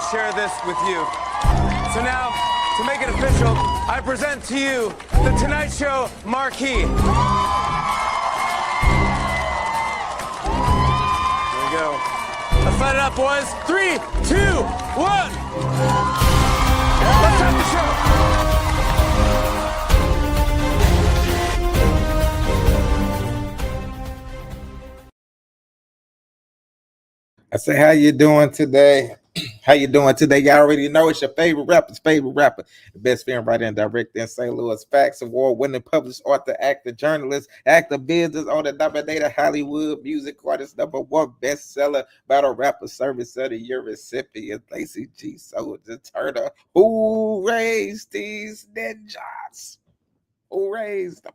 to share this with you. So now, to make it official, I present to you the Tonight Show marquee. There we go. Let's light it up, boys. 3, 2, 1. Let's start the show. I say, how you doing today? How you doing today? You already know it's your favorite rapper's favorite rapper, the best film writer and director in St. Louis. Facts award-winning published author, actor, journalist, actor, business owner, nominated Hollywood music artist, #1 bestseller, battle rapper, service of the year recipient, Lacey G. Soldier Turner. Who raised these ninjas? Who raised them?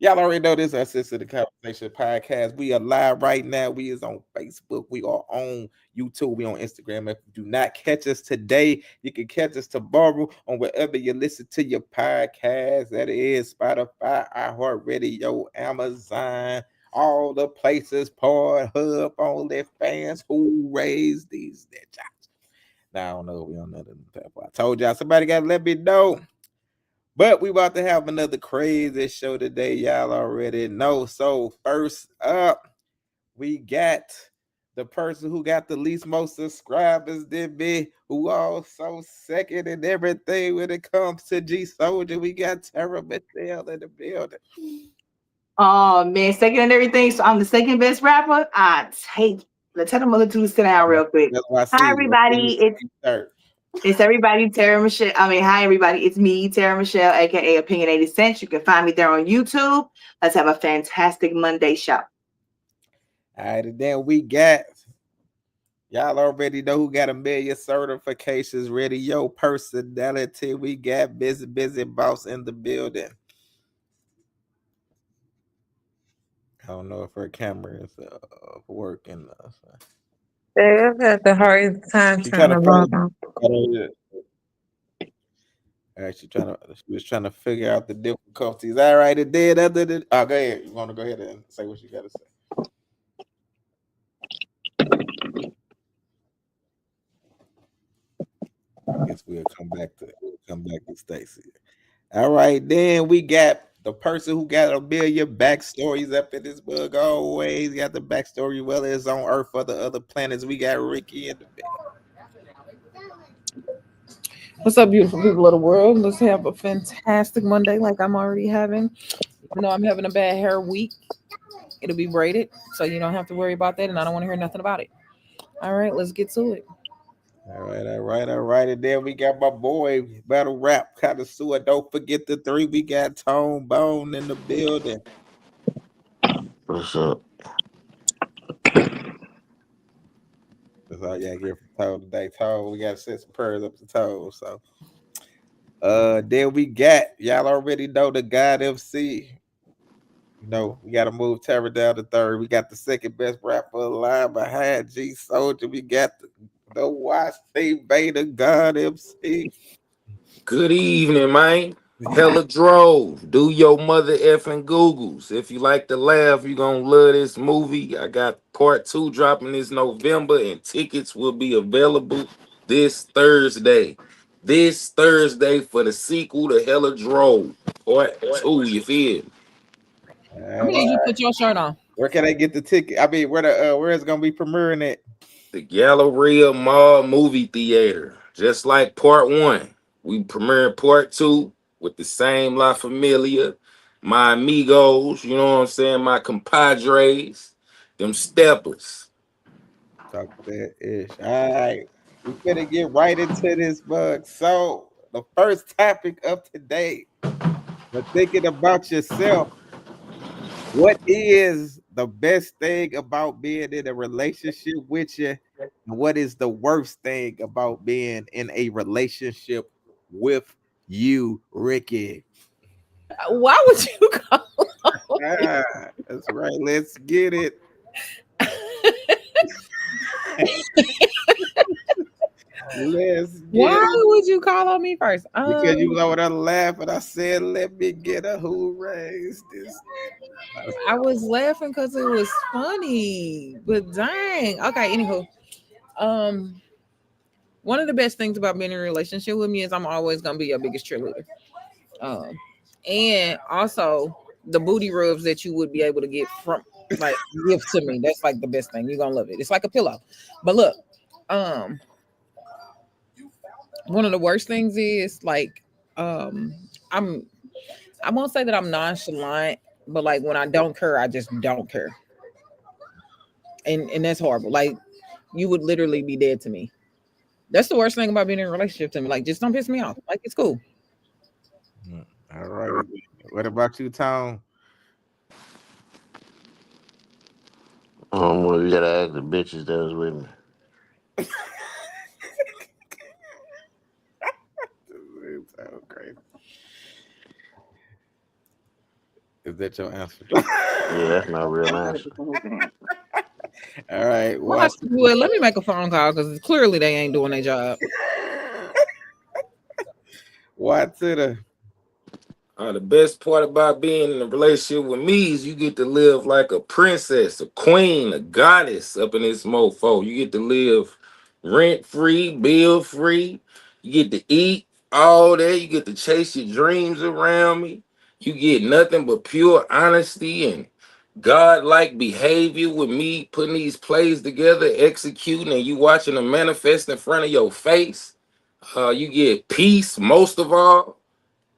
Y'all already know this UnCensor the Conversation podcast. We are live right now. We is on Facebook. We are on YouTube. We on Instagram. If you do not catch us today, you can catch us tomorrow on wherever you listen to your podcast. That is Spotify, iHeartRadio, Amazon, all the places, Pornhub, OnlyFans. Who raised these ninjas? Now, I don't know. We don't know the I told y'all somebody got to let me know. But we about to have another crazy show today, y'all already know. So first up, we got the person who got the least most subscribers than me, who also second in everything when it comes to G Soldier. We got Tara Michelle in the building. Oh man, second and everything. So I'm the second best rapper. I take. Let's tell them other two to sit down real quick. Hi everybody, it's everybody, Tara Michelle. Hi everybody, it's me, Tara Michelle, aka Opinionated Sense. You can find me there on YouTube. Let's have a fantastic Monday show. All right, and then we got, y'all already know who got 1 million certifications, radio personality. We got busy boss in the building. I don't know if her camera is working. Yeah, I've had the hardest time trying to log on. She was trying to figure out the difficulties. All right, it did. Go ahead. You want to go ahead and say what you got to say? I guess we'll come back to Stacy. All right, then we got the person who got 1 million backstories up in this book. Always got the backstory, whether it's on Earth or the other planets. We got Ricky in the bed. What's up, beautiful people of the world? Let's have a fantastic Monday like I'm already having. Even though I'm having a bad hair week, it'll be braided, so you don't have to worry about that, and I don't want to hear nothing about it. All right, let's get to it. All right. And then we got my boy, battle rap connoisseur. Don't forget the 3. We got Tone Bone in the building. What's up? That's all y'all get from Tone today. Tone, we got to send some prayers up to Tone. So, then we got, y'all already know the God MC. You know, we got to move Tara down to 3rd. We got the second best rapper alive behind G Soldier. We got the YC Beta God MC. Good evening, man. Hella drove. Do your mother effing Googles. If you like to laugh, you're gonna love this movie. I got part 2 dropping this November, and tickets will be available this Thursday. This Thursday for the sequel to Hella Drove. Part 2, you feel? Where did you put your shirt on? Where can I get the ticket? I mean, where it's gonna be premiering at? The Galleria Mall Movie Theater. Just like part 1. We premiering part 2 with the same La Familia, my amigos, you know what I'm saying? My compadres, them steppers. Talk that ish. All right. We're gonna get right into this bug. So the first topic of today, we're thinking about yourself. What is the best thing about being in a relationship with you? And what is the worst thing about being in a relationship with you, Ricky? Why would you call? That's right. Let's get it. Why would you call on me first? Because you was over there laughing. I said, let me get a who raised this. I was laughing because it was funny. But dang. Okay, anywho. one of the best things about being in a relationship with me is I'm always gonna be your biggest cheerleader. And also the booty rubs that you would be able to get from like give to me. That's like the best thing. You're gonna love it. It's like a pillow. But look, one of the worst things is like I won't say that I'm nonchalant, but like when I don't care, I just don't care. And that's horrible. Like you would literally be dead to me. That's the worst thing about being in a relationship to me. Like just don't piss me off. Like it's cool. All right. What about you, Tom? Well, you gotta ask the bitches that was with me. So crazy. Is that your answer? Yeah, that's my real answer. All right. Well, let me make a phone call because clearly they ain't doing their job. What to the? The best part about being in a relationship with me is you get to live like a princess, a queen, a goddess up in this mofo. You get to live rent free, bill free. You get to eat all that. You get to chase your dreams around me. You get nothing but pure honesty and God-like behavior with me putting these plays together, executing, and you watching them manifest in front of your face. You get peace most of all.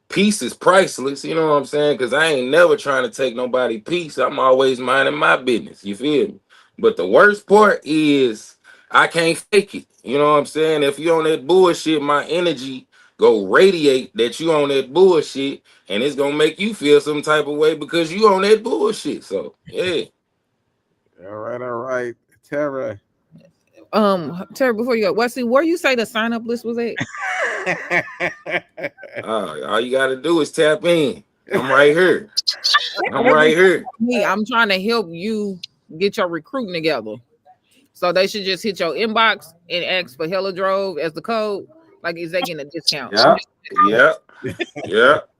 Peace is priceless, you know what I'm saying? Because I ain't never trying to take nobody peace. I'm always minding my business. You feel me? But the worst part is I can't fake it. You know what I'm saying? If you on that bullshit, my energy go radiate that you on that bullshit, and it's gonna make you feel some type of way because you on that bullshit. So yeah. All right. Tara. Terry, before you go, Wesley, where you say the sign up list was at? All you gotta do is tap in. I'm right here. I'm trying to help you get your recruiting together. So they should just hit your inbox and ask for Hella Drove as the code. Like, is they getting a discount? Yeah.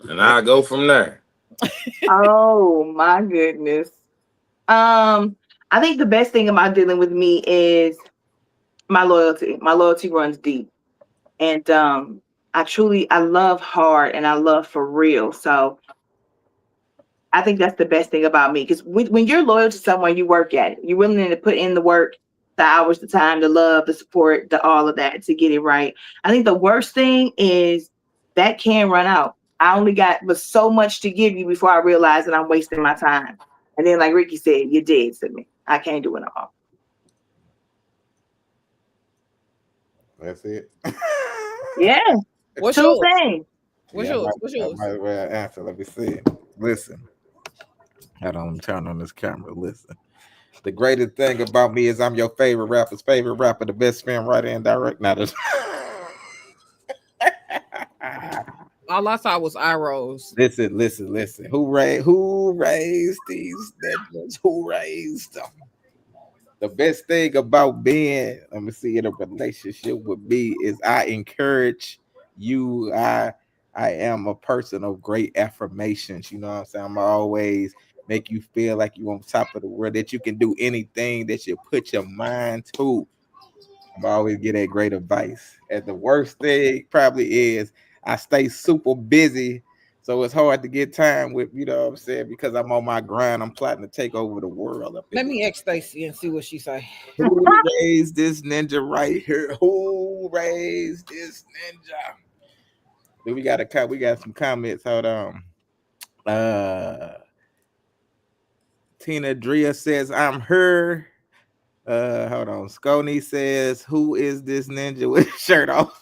And I go from there. Oh my goodness. I think the best thing about dealing with me is my loyalty. My loyalty runs deep. And I love hard and I love for real. So I think that's the best thing about me. Because when you're loyal to someone, you work at it. You're willing to put in the work, the hours, the time, the love, the support, the all of that to get it right. I think the worst thing is that can run out. I only got but so much to give you before I realize that I'm wasting my time. And then, like Ricky said, you're dead to me. I can't do it all. That's it. Yeah. What's Two yours? things. What's yours? I might well answer. Let me see. Listen. I don't turn on this camera. Listen. The greatest thing about me is I'm your favorite rapper's favorite rapper, the best fan writer and direct. Now this. All I saw was eye rolls. Listen. Who raised these niggas? Who raised them? The best thing about being, let me see, in a relationship with me is I encourage you. I am a person of great affirmations. You know what I'm saying? I'm always make you feel like you on top of the world, that you can do anything that you put your mind to. I'm always get that great advice. And the worst thing probably is I stay super busy. So it's hard to get time with, you know what I'm saying? Because I'm on my grind. I'm plotting to take over the world. Let me ask Stacy and see what she say. Who raised this ninja right here? Who raised this ninja? Then we got some comments. Hold on. Tina Drea says, I'm her. Hold on. Scony says, who is this ninja with his shirt off?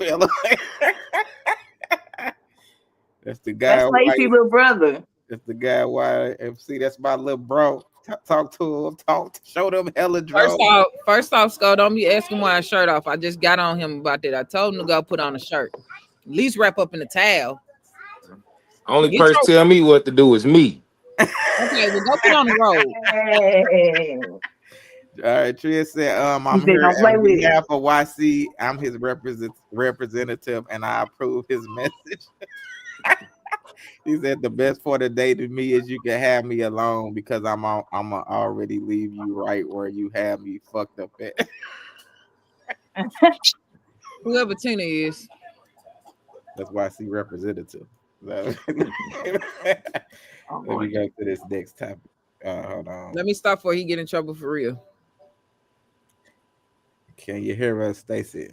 That's the guy. That's Lacey's little brother. That's the guy. YFC. That's my little bro. Talk to him. Show them Hella Drove. First off, Scott, don't be asking why his shirt off. I just got on him about that. I told him to go put on a shirt. At least wrap up in a towel. Only person tell me what to do is me. Okay, well, go put on the road. Hey. All right, Tria said, I'm here on behalf of YC. I'm his representative, and I approve his message. He said the best part of the day to me is you can have me alone because I'm already leave you right where you have me fucked up at. Whoever Tina is. That's why I see representative. So, Oh, let me boy. go to this next topic. Hold on. Let me stop before he get in trouble for real. Can you hear us, Stacy?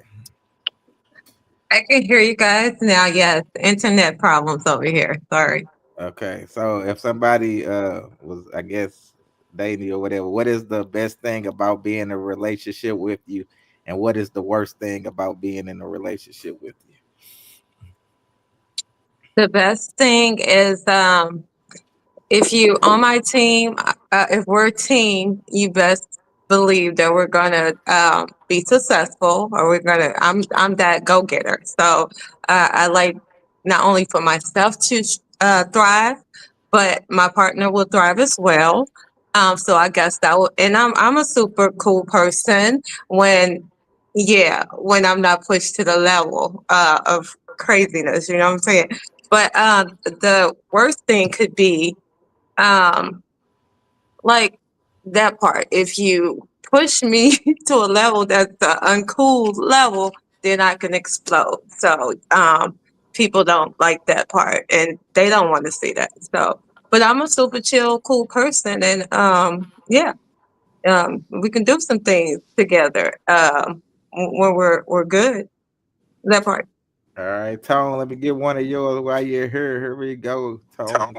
I can hear you guys now. Yes, internet problems over here. Sorry. Okay, so if somebody was, I guess, dating you or whatever, what is the best thing about being in a relationship with you, and what is the worst thing about being in a relationship with you? The best thing is if you on my team, if we're a team, you best believe that we're gonna be successful, or we're gonna. I'm that go getter. So I like not only for myself to thrive, but my partner will thrive as well. So I guess that will, and I'm a super cool person when, yeah, when I'm not pushed to the level of craziness. You know what I'm saying? But the worst thing could be um like that part. If you push me to a level that's an uncool level, then I can explode. So people don't like that part, and they don't want to see that. So but I'm a super chill cool person, and yeah, we can do some things together when we're good. That part. All right, Tone, let me get one of yours while you're here. Here we go, Tone.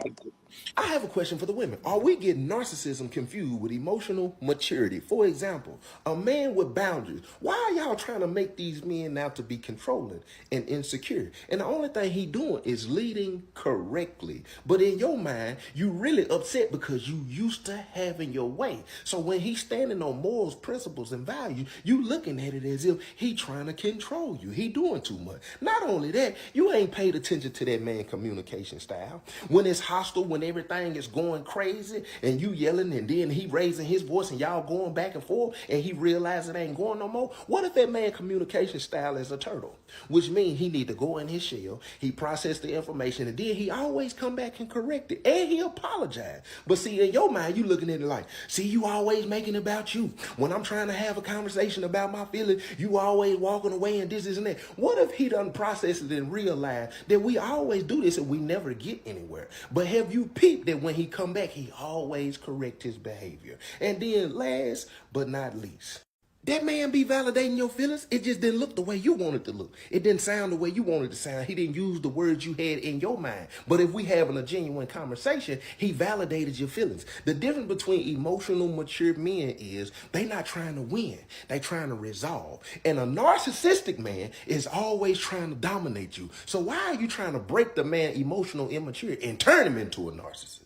I have a question for the women. Are we getting narcissism confused with emotional maturity? For example, a man with boundaries. Why are y'all trying to make these men now to be controlling and insecure? And the only thing he doing is leading correctly. But in your mind, you really upset because you used to having your way. So when he's standing on morals, principles, and values, you looking at it as if he trying to control you. He doing too much. Not only that, you ain't paid attention to that man communication style. When it's hostile, when everything is going crazy and you yelling, and then he raising his voice and y'all going back and forth, and he realize it ain't going no more. What if that man communication style is a turtle? Which means he need to go in his shell, he process the information, and then he always come back and correct it, and he apologize. But see, in your mind, you looking at it like, see, you always making it about you. When I'm trying to have a conversation about my feelings, you always walking away and this and that. What if he done process it and realize that we always do this and we never get anywhere? But have you peeped that when he come back, he always correct his behavior? And then last but not least, that man be validating your feelings. It just didn't look the way you wanted to look. It didn't sound the way you wanted to sound. He didn't use the words you had in your mind. But if we having a genuine conversation, he validated your feelings. The difference between emotional mature men is they not trying to win. They trying to resolve. And a narcissistic man is always trying to dominate you. So why are you trying to break the man emotional immature and turn him into a narcissist?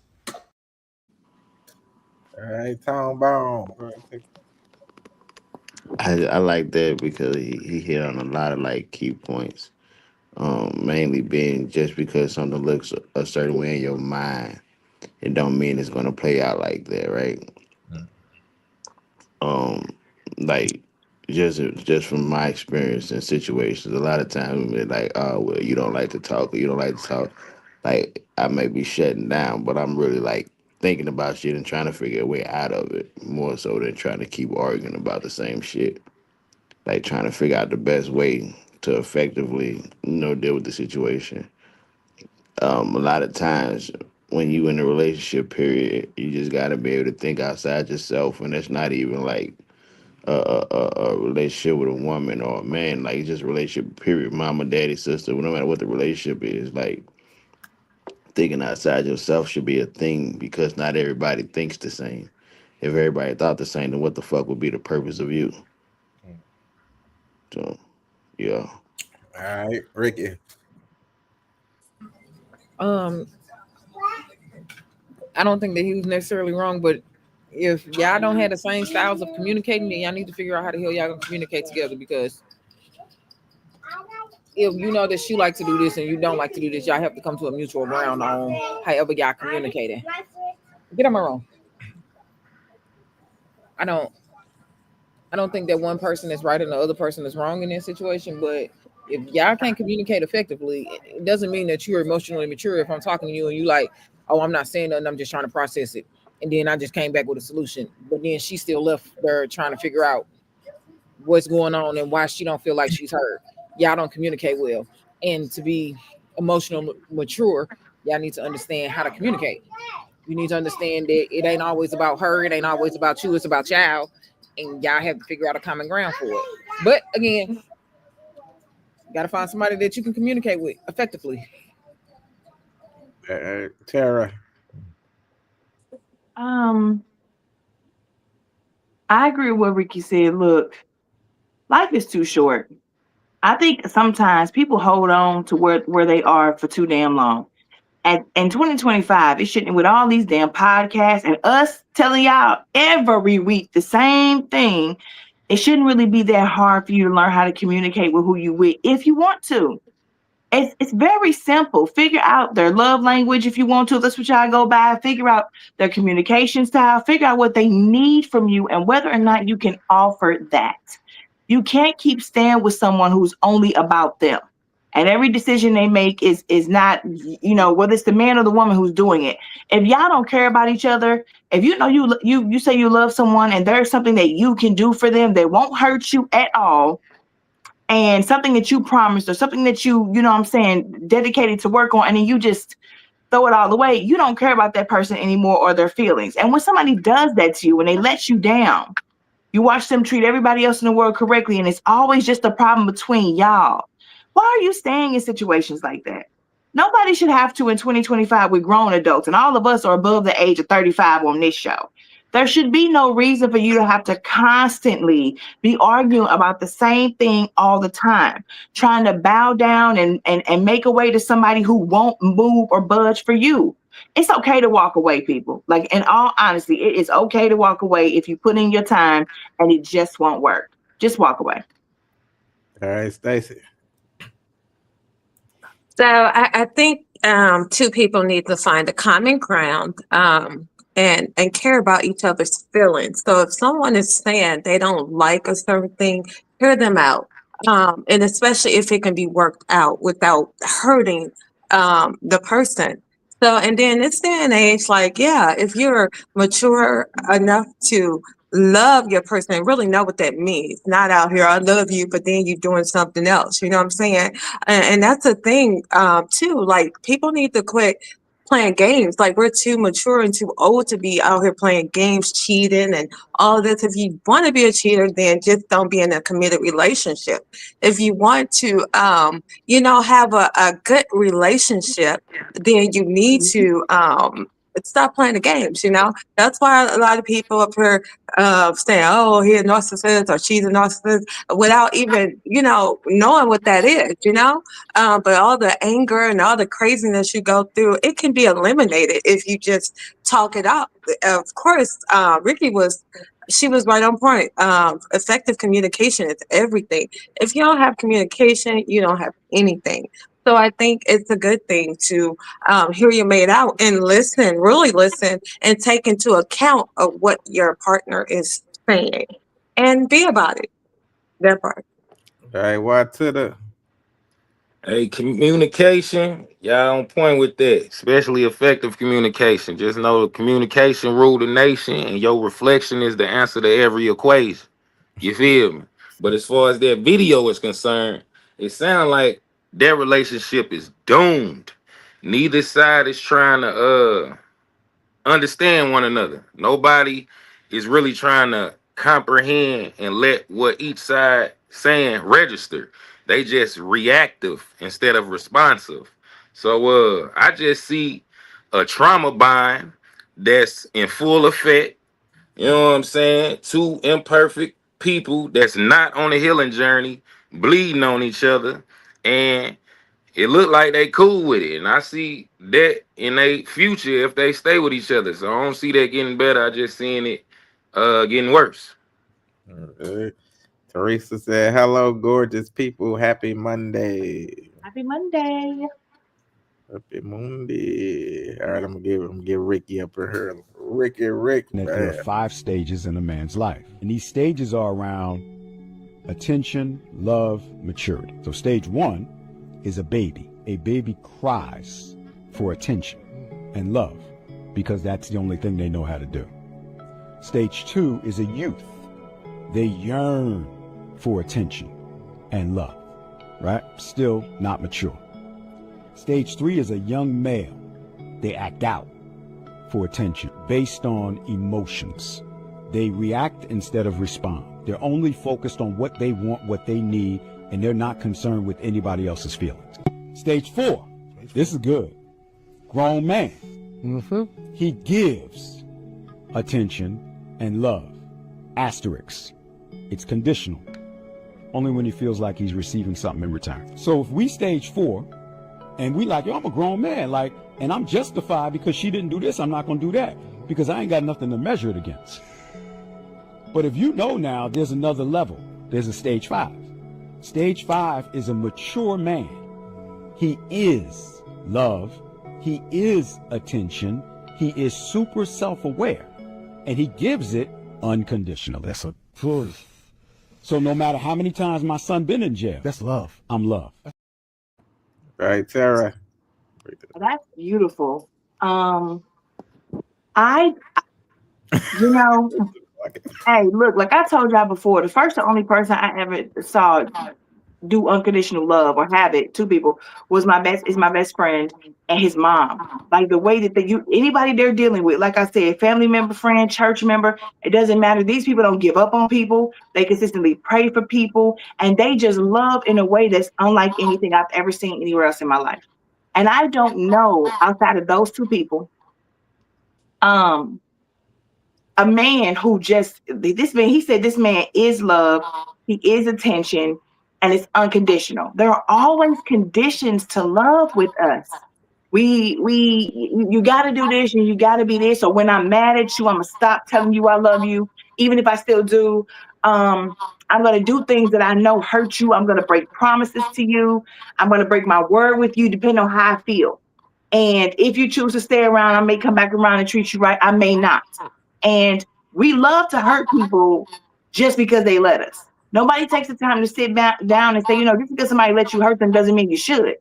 All right, Tone Bone. I like that because he hit on a lot of like key points. Mainly being just because something looks a certain way in your mind, it don't mean it's gonna play out like that, right? Um, like just from my experience in situations, a lot of times we're like, oh well, you don't like to talk, or you don't like to talk. Like I may be shutting down, but I'm really like thinking about shit and trying to figure a way out of it more so than trying to keep arguing about the same shit. Like trying to figure out the best way to effectively, deal with the situation. A lot of times when you in a relationship period, you just got to be able to think outside yourself, and that's not even like a relationship with a woman or a man. Like it's just a relationship period. Mama, daddy, sister, no matter what the relationship is, like thinking outside yourself should be a thing because not everybody thinks the same. If everybody thought the same, then what the fuck would be the purpose of you? So yeah. All right, Ricky. Um, I don't think that he was necessarily wrong, but if y'all don't have the same styles of communicating, then y'all need to figure out how the hell y'all gonna communicate together. Because if you know that she like to do this and you don't like to do this, y'all have to come to a mutual ground on however y'all communicating. Get on my room. I don't think that one person is right and the other person is wrong in this situation, but if y'all can't communicate effectively, it doesn't mean that you're emotionally mature. If I'm talking to you and you like, oh, I'm not saying nothing, I'm just trying to process it. And then I just came back with a solution. But then she still left there trying to figure out what's going on and why she don't feel like she's heard. y'all don't communicate well. And to be emotional mature, y'all need to understand how to communicate. You need to understand that it ain't always about her, it ain't always about you, it's about y'all, and y'all have to figure out a common ground for it. But again, you gotta find somebody that you can communicate with effectively. Tara. I agree with what Ricky said. Look, life is too short. I think sometimes people hold on to where they are for too damn long. And in 2025, it shouldn't, with all these damn podcasts and us telling y'all every week the same thing, it shouldn't really be that hard for you to learn how to communicate with who you with if you want to. It's very simple. Figure out their love language if you want to. That's what y'all go by. Figure out their communication style. Figure out what they need from you and whether or not you can offer that. You can't keep staying with someone who's only about them. And every decision they make is not, whether it's the man or the woman who's doing it. If y'all don't care about each other, if you know you say you love someone and there's something that you can do for them that won't hurt you at all, and something that you promised or something that you know what I'm saying, dedicated to work on, and then you just throw it all away, you don't care about that person anymore or their feelings. And when somebody does that to you and they let you down, you watch them treat everybody else in the world correctly, and it's always just a problem between y'all. Why are you staying in situations like that? Nobody should have to in 2025 with grown adults, and all of us are above the age of 35 on this show. There should be no reason for you to have to constantly be arguing about the same thing all the time, trying to bow down and make a way to somebody who won't move or budge for you. It's okay to walk away, people. Like, in all honesty, it is okay to walk away if you put in your time and it just won't work. Just walk away. All right, Stacey. So I think two people need to find a common ground and care about each other's feelings. So if someone is saying they don't like a certain thing, hear them out. And especially if it can be worked out without hurting the person. So, and then this day and age, like, yeah, if you're mature enough to love your person and really know what that means, not out here, I love you, but then you're doing something else. You know what I'm saying? And that's a thing too. Like, people need to quit playing games. Like, we're too mature and too old to be out here playing games, cheating and all of this. If you want to be a cheater, then just don't be in a committed relationship. If you want to have a good relationship, then you need to stop playing the games. That's why a lot of people up here saying, oh, he's a narcissist or she's a narcissist, without even knowing what that is. But all the anger and all the craziness you go through, it can be eliminated if you just talk it out. Of course, she was right on point. Effective communication is everything. If you don't have communication, you don't have anything. So I think it's a good thing to hear your mate out and listen, really listen, and take into account of what your partner is saying and be about it. That part. All right, what to the Hey, communication, y'all on point with that, especially effective communication. Just know communication rule the nation, and your reflection is the answer to every equation. You feel me? But as far as that video is concerned, it sounds like their relationship is doomed. Neither side is trying to understand one another. Nobody is really trying to comprehend and let what each side saying register. They just reactive instead of responsive. So I just see a trauma bind that's in full effect. You know what I'm saying? Two imperfect people that's not on a healing journey, bleeding on each other, and it looked like they cool with it, and I see that in their future if they stay with each other. So I don't see that getting better. I just seeing it getting worse. Teresa said, hello, gorgeous people. Happy Monday. Happy Monday. Happy Monday. All right, I'm gonna give Ricky up here. Rick. There are 5 stages in a man's life, and these stages are around attention, love, maturity. So stage 1 is a baby. A baby cries for attention and love because that's the only thing they know how to do. Stage 2 is a youth. They yearn for attention and love. right? Still not mature. Stage 3 is a young male. They act out for attention based on emotions. They react instead of respond. They're only focused on what they want, what they need, and they're not concerned with anybody else's feelings. Stage 4, this is good. Grown man. He gives attention and love. Asterisk. It's conditional. Only when he feels like he's receiving something in return. So if we stage 4 and we like, yo, I'm a grown man, like, and I'm justified because she didn't do this, I'm not gonna do that because I ain't got nothing to measure it against. But if you know now, there's another level. There's a stage 5. Stage 5 is a mature man. He is love. He is attention. He is super self-aware, and he gives it unconditionally. That's a So no matter how many times my son been in jail, that's love. I'm loved. Right, Tara. That's beautiful. I, you know, hey, look, like I told y'all before, the only person I ever saw do unconditional love or have it, two people, was my best friend and his mom. Like the way that anybody they're dealing with, like I said, family member, friend, church member, it doesn't matter. These people don't give up on people. They consistently pray for people, and they just love in a way that's unlike anything I've ever seen anywhere else in my life. And I don't know outside of those two people, a man who he said this man is love, he is attention, and it's unconditional. There are always conditions to love with us. You got to do this and you got to be this. Or when I'm mad at you, I'm gonna stop telling you I love you, even if I still do. I'm gonna do things that I know hurt you. I'm gonna break promises to you. I'm gonna break my word with you, depending on how I feel. And if you choose to stay around, I may come back around and treat you right. I may not. And we love to hurt people just because they let us. Nobody takes the time to sit down and say, just because somebody lets you hurt them doesn't mean you should.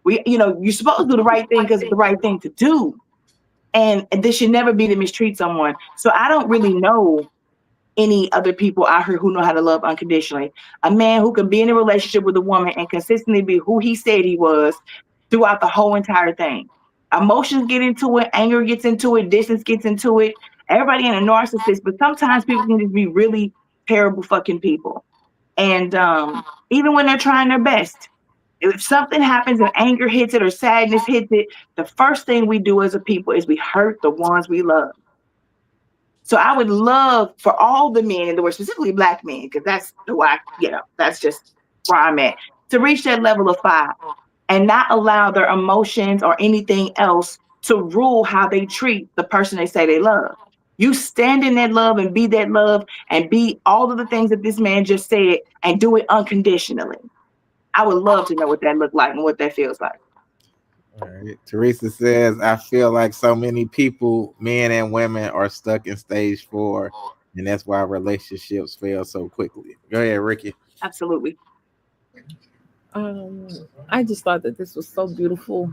You're supposed to do the right thing because it's the right thing to do. And this should never be to mistreat someone. So I don't really know any other people out here who know how to love unconditionally. A man who can be in a relationship with a woman and consistently be who he said he was throughout the whole entire thing. Emotions get into it, anger gets into it, distance gets into it. Everybody ain't a narcissist, but sometimes people can just be really terrible fucking people. And even when they're trying their best, if something happens and anger hits it or sadness hits it, the first thing we do as a people is we hurt the ones we love. So I would love for all the men in the world, specifically Black men, because that's who that's just where I'm at, to reach that level of 5 and not allow their emotions or anything else to rule how they treat the person they say they love. You stand in that love and be that love and be all of the things that this man just said and do it unconditionally. I would love to know what that looked like and what that feels like. All right. Teresa says, I feel like so many people, men and women, are stuck in stage 4, and that's why relationships fail so quickly. Go ahead, Ricky. Absolutely. I just thought that this was so beautiful.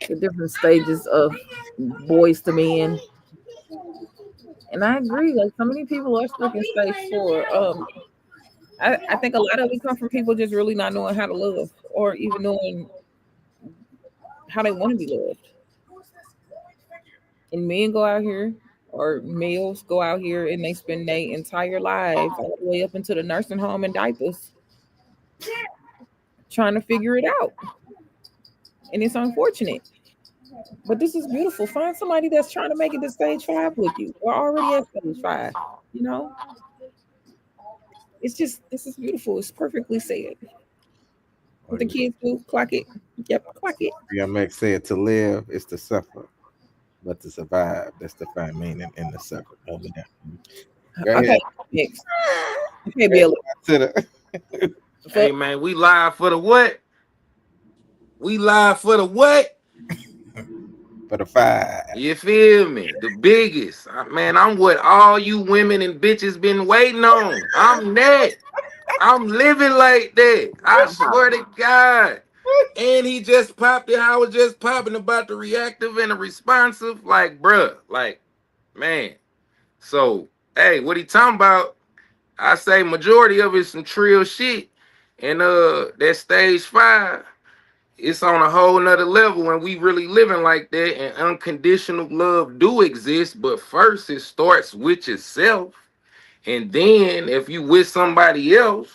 The different stages of boys to men. And I agree, like so many people are stuck in stage 4. I think a lot of it comes from people just really not knowing how to love or even knowing how they want to be loved. And men go out here, or males go out here, and they spend their entire life all the way up into the nursing home in diapers trying to figure it out. And it's unfortunate. But this is beautiful. Find somebody that's trying to make it to stage 5 with you. We're already at stage 5, It's just, this is beautiful. It's perfectly said. What the kids do, clock it. Yep, clock it. DMX said, to live is to suffer, but to survive, that's the fine meaning in the circle. Over there. Okay, next. Okay, Billy. Hey, man, we live for the what? We live for the what? For the 5. You feel me? The biggest. Man, I'm what all you women and bitches been waiting on. I'm that. I'm living like that. I swear to God. And he just popped it. I was just popping about the reactive and the responsive. Like, bruh. Like, man. So, Hey, what he talking about? I say majority of it's some trill shit. And that stage 5, it's on a whole nother level when we really living like that, and unconditional love do exist, but first it starts with yourself. And then if you with somebody else,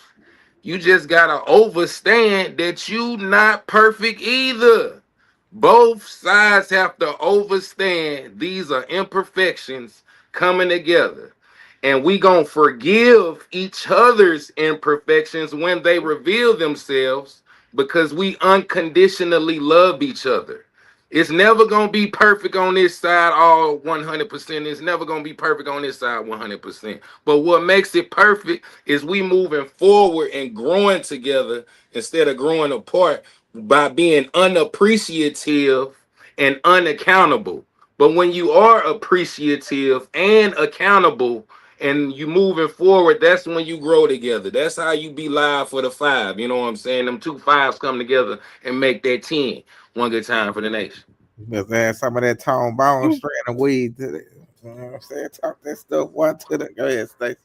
you just gotta overstand that you not perfect either. Both sides have to overstand these are imperfections coming together. And we gonna forgive each other's imperfections when they reveal themselves because we unconditionally love each other. It's never gonna be perfect on this side all 100%. It's never gonna be perfect on this side 100%. But what makes it perfect is we moving forward and growing together instead of growing apart by being unappreciative and unaccountable. But when you are appreciative and accountable and you moving forward, that's when you grow together. That's how you be live for the 5. You know what I'm saying? Them 2 5s come together and make that 10. One good time for the nation. Let's add some of that tone bone strand of weed to it. You know what I'm saying? Talk that stuff one to the. Go ahead, Stacey.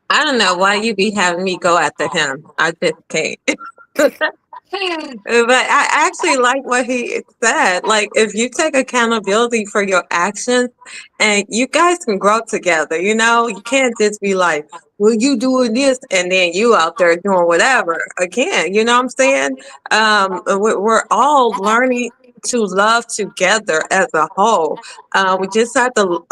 I don't know why you be having me go after him. I just can't. But I actually like what he said. Like, if you take accountability for your actions and you guys can grow together, you can't just be like, well, you doing this and then you out there doing whatever again. You know what I'm saying? We're all learning to love together as a whole. We just have to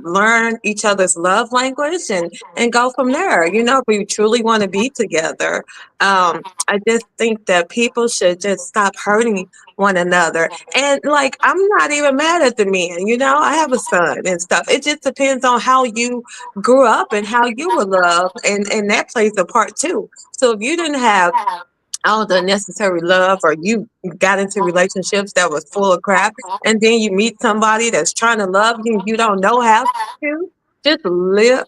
learn each other's love language and go from there. If we truly want to be together. I just think that people should just stop hurting one another. And like, I'm not even mad at the men, I have a son and stuff. It just depends on how you grew up and how you were loved. And that plays a part too. So if you didn't have all the necessary love or you got into relationships that was full of crap and then you meet somebody that's trying to love you and you don't know how to, just live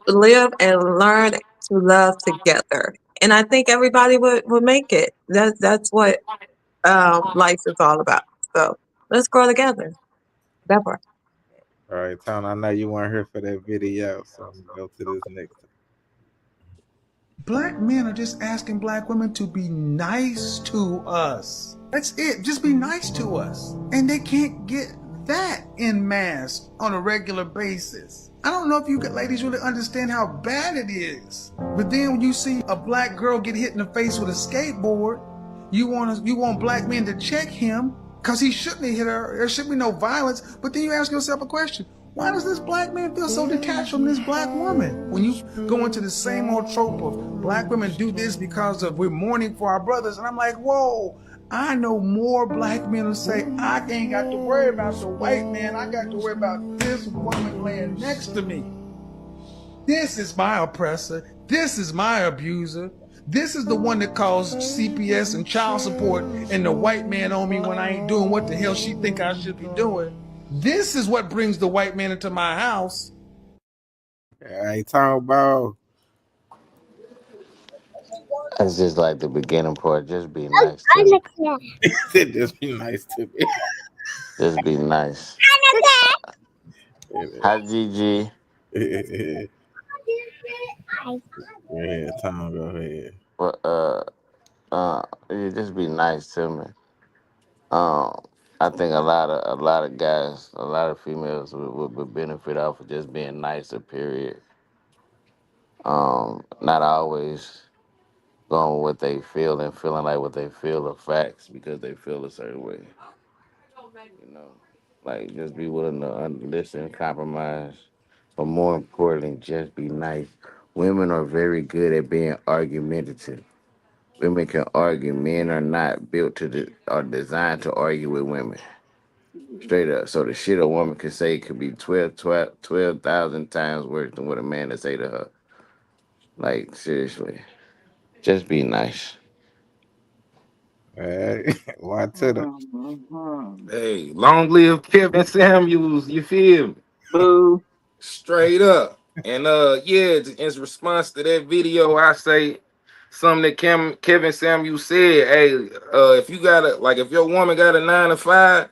and learn to love together. And I think everybody would make it. That's what life is all about. So let's grow together. That part. All right, Tone. I know you weren't here for that video, so I'm gonna go to this next. Black men are just asking black women to be nice to us. That's it. Just be nice to us. And they can't get that in mass on a regular basis. I don't know if you ladies really understand how bad it is. But then when you see a black girl get hit in the face with a skateboard, you want black men to check him because he shouldn't have hit her. There shouldn't be no violence. But then you ask yourself a question. Why does this black man feel so detached from this black woman? When you go into the same old trope of black women do this because of we're mourning for our brothers. And I'm like, whoa, I know more black men who say, I ain't got to worry about the white man. I got to worry about this woman laying next to me. This is my oppressor. This is my abuser. This is the one that calls CPS and child support and the white man on me when I ain't doing what the hell she think I should be doing. This is what brings the white man into my house. I ain't talking about. It's just like the beginning part. Just be nice to me. Just be nice to me. Just be nice. Hi, Gigi. Yeah, Tom, go ahead. But you just be nice to me. Um, I think a lot of guys, a lot of females would benefit off of just being nicer. Period. Not always going with what they feel and feeling like what they feel are facts because they feel a certain way. You know, like just be willing to listen, compromise, but more importantly, just be nice. Women are very good at being argumentative. Women can argue. Men are not built are designed to argue with women. Straight up. So the shit a woman could say could be 12,000 times worse than what a man would say to her. Like, seriously. Just be nice. All right. One to the. Hey, long live Kevin Samuels. You feel me? Boo. Straight up. And yeah, in response to that video, I say something that Kevin Samuel said. Hey, if you got if your woman got a 9 to 5,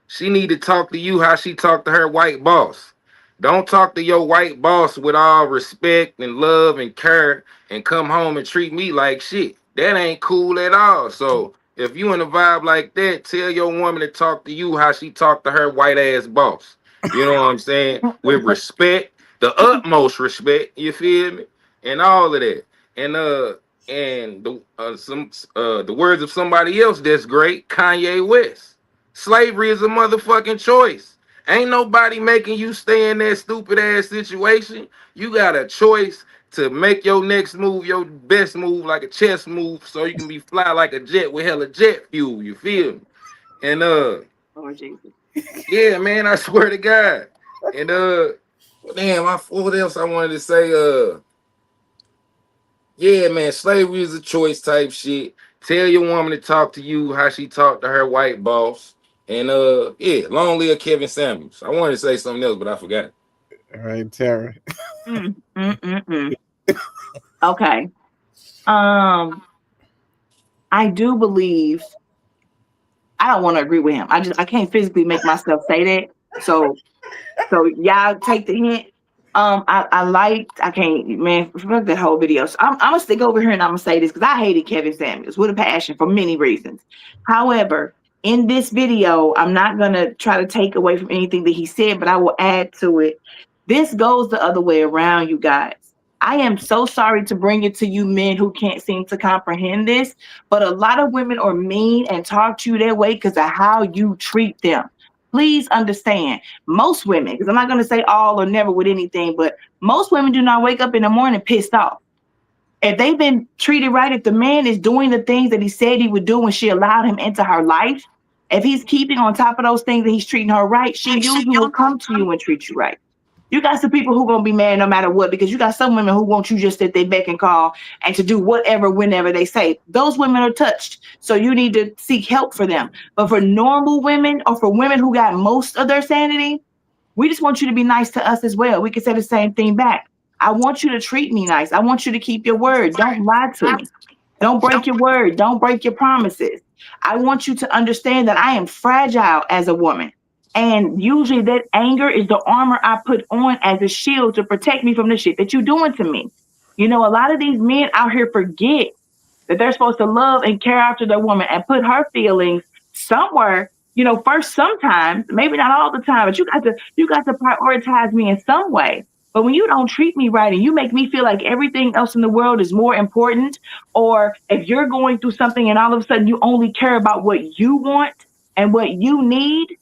she need to talk to you how she talked to her white boss. Don't talk to your white boss with all respect and love and care and come home and treat me like shit. That ain't cool at all. So if you in a vibe like that, tell your woman to talk to you how she talked to her white ass boss. You know what I'm saying? With respect, the utmost respect. You feel me? And all of that. And the words of somebody else that's great, Kanye West. Slavery is a motherfucking choice. Ain't nobody making you stay in that stupid ass situation. You got a choice to make your next move, your best move, like a chess move, so you can be fly like a jet with hella jet fuel. You feel me? And Lord Jesus. yeah, man, I swear to God. And damn, what else I wanted to say? Yeah, man, slavery is a choice type shit. Tell your woman to talk to you how she talked to her white boss. And yeah, long live Kevin Samuels. I wanted to say something else, but I forgot. All right, Tara. Okay. I do believe I don't want to agree with him. I can't physically make myself say that. So y'all take the hint. I can't, man, fuck that whole video. So I'm gonna stick over here and I'm gonna say this because I hated Kevin Samuels with a passion for many reasons. However, in this video, I'm not gonna try to take away from anything that he said, but I will add to it. This goes the other way around, you guys. I am so sorry to bring it to you men who can't seem to comprehend this, but a lot of women are mean and talk to you that way because of how you treat them. Please understand, most women, because I'm not going to say all or never with anything, but most women do not wake up in the morning pissed off. If they've been treated right, if the man is doing the things that he said he would do when she allowed him into her life, if he's keeping on top of those things and he's treating her right, she usually will come to you and treat you right. You got some people who are going to be mad no matter what, because you got some women who want you just at their beck and call and to do whatever, whenever they say. Those women are touched. So you need to seek help for them. But for normal women or for women who got most of their sanity, we just want you to be nice to us as well. We can say the same thing back. I want you to treat me nice. I want you to keep your word. Don't lie to me. Don't break your word. Don't break your promises. I want you to understand that I am fragile as a woman. And usually that anger is the armor I put on as a shield to protect me from the shit that you're doing to me. You know, a lot of these men out here forget that they're supposed to love and care after their woman and put her feelings somewhere, first sometimes, maybe not all the time, but you got to prioritize me in some way. But when you don't treat me right and you make me feel like everything else in the world is more important, or if you're going through something and all of a sudden you only care about what you want and what you need,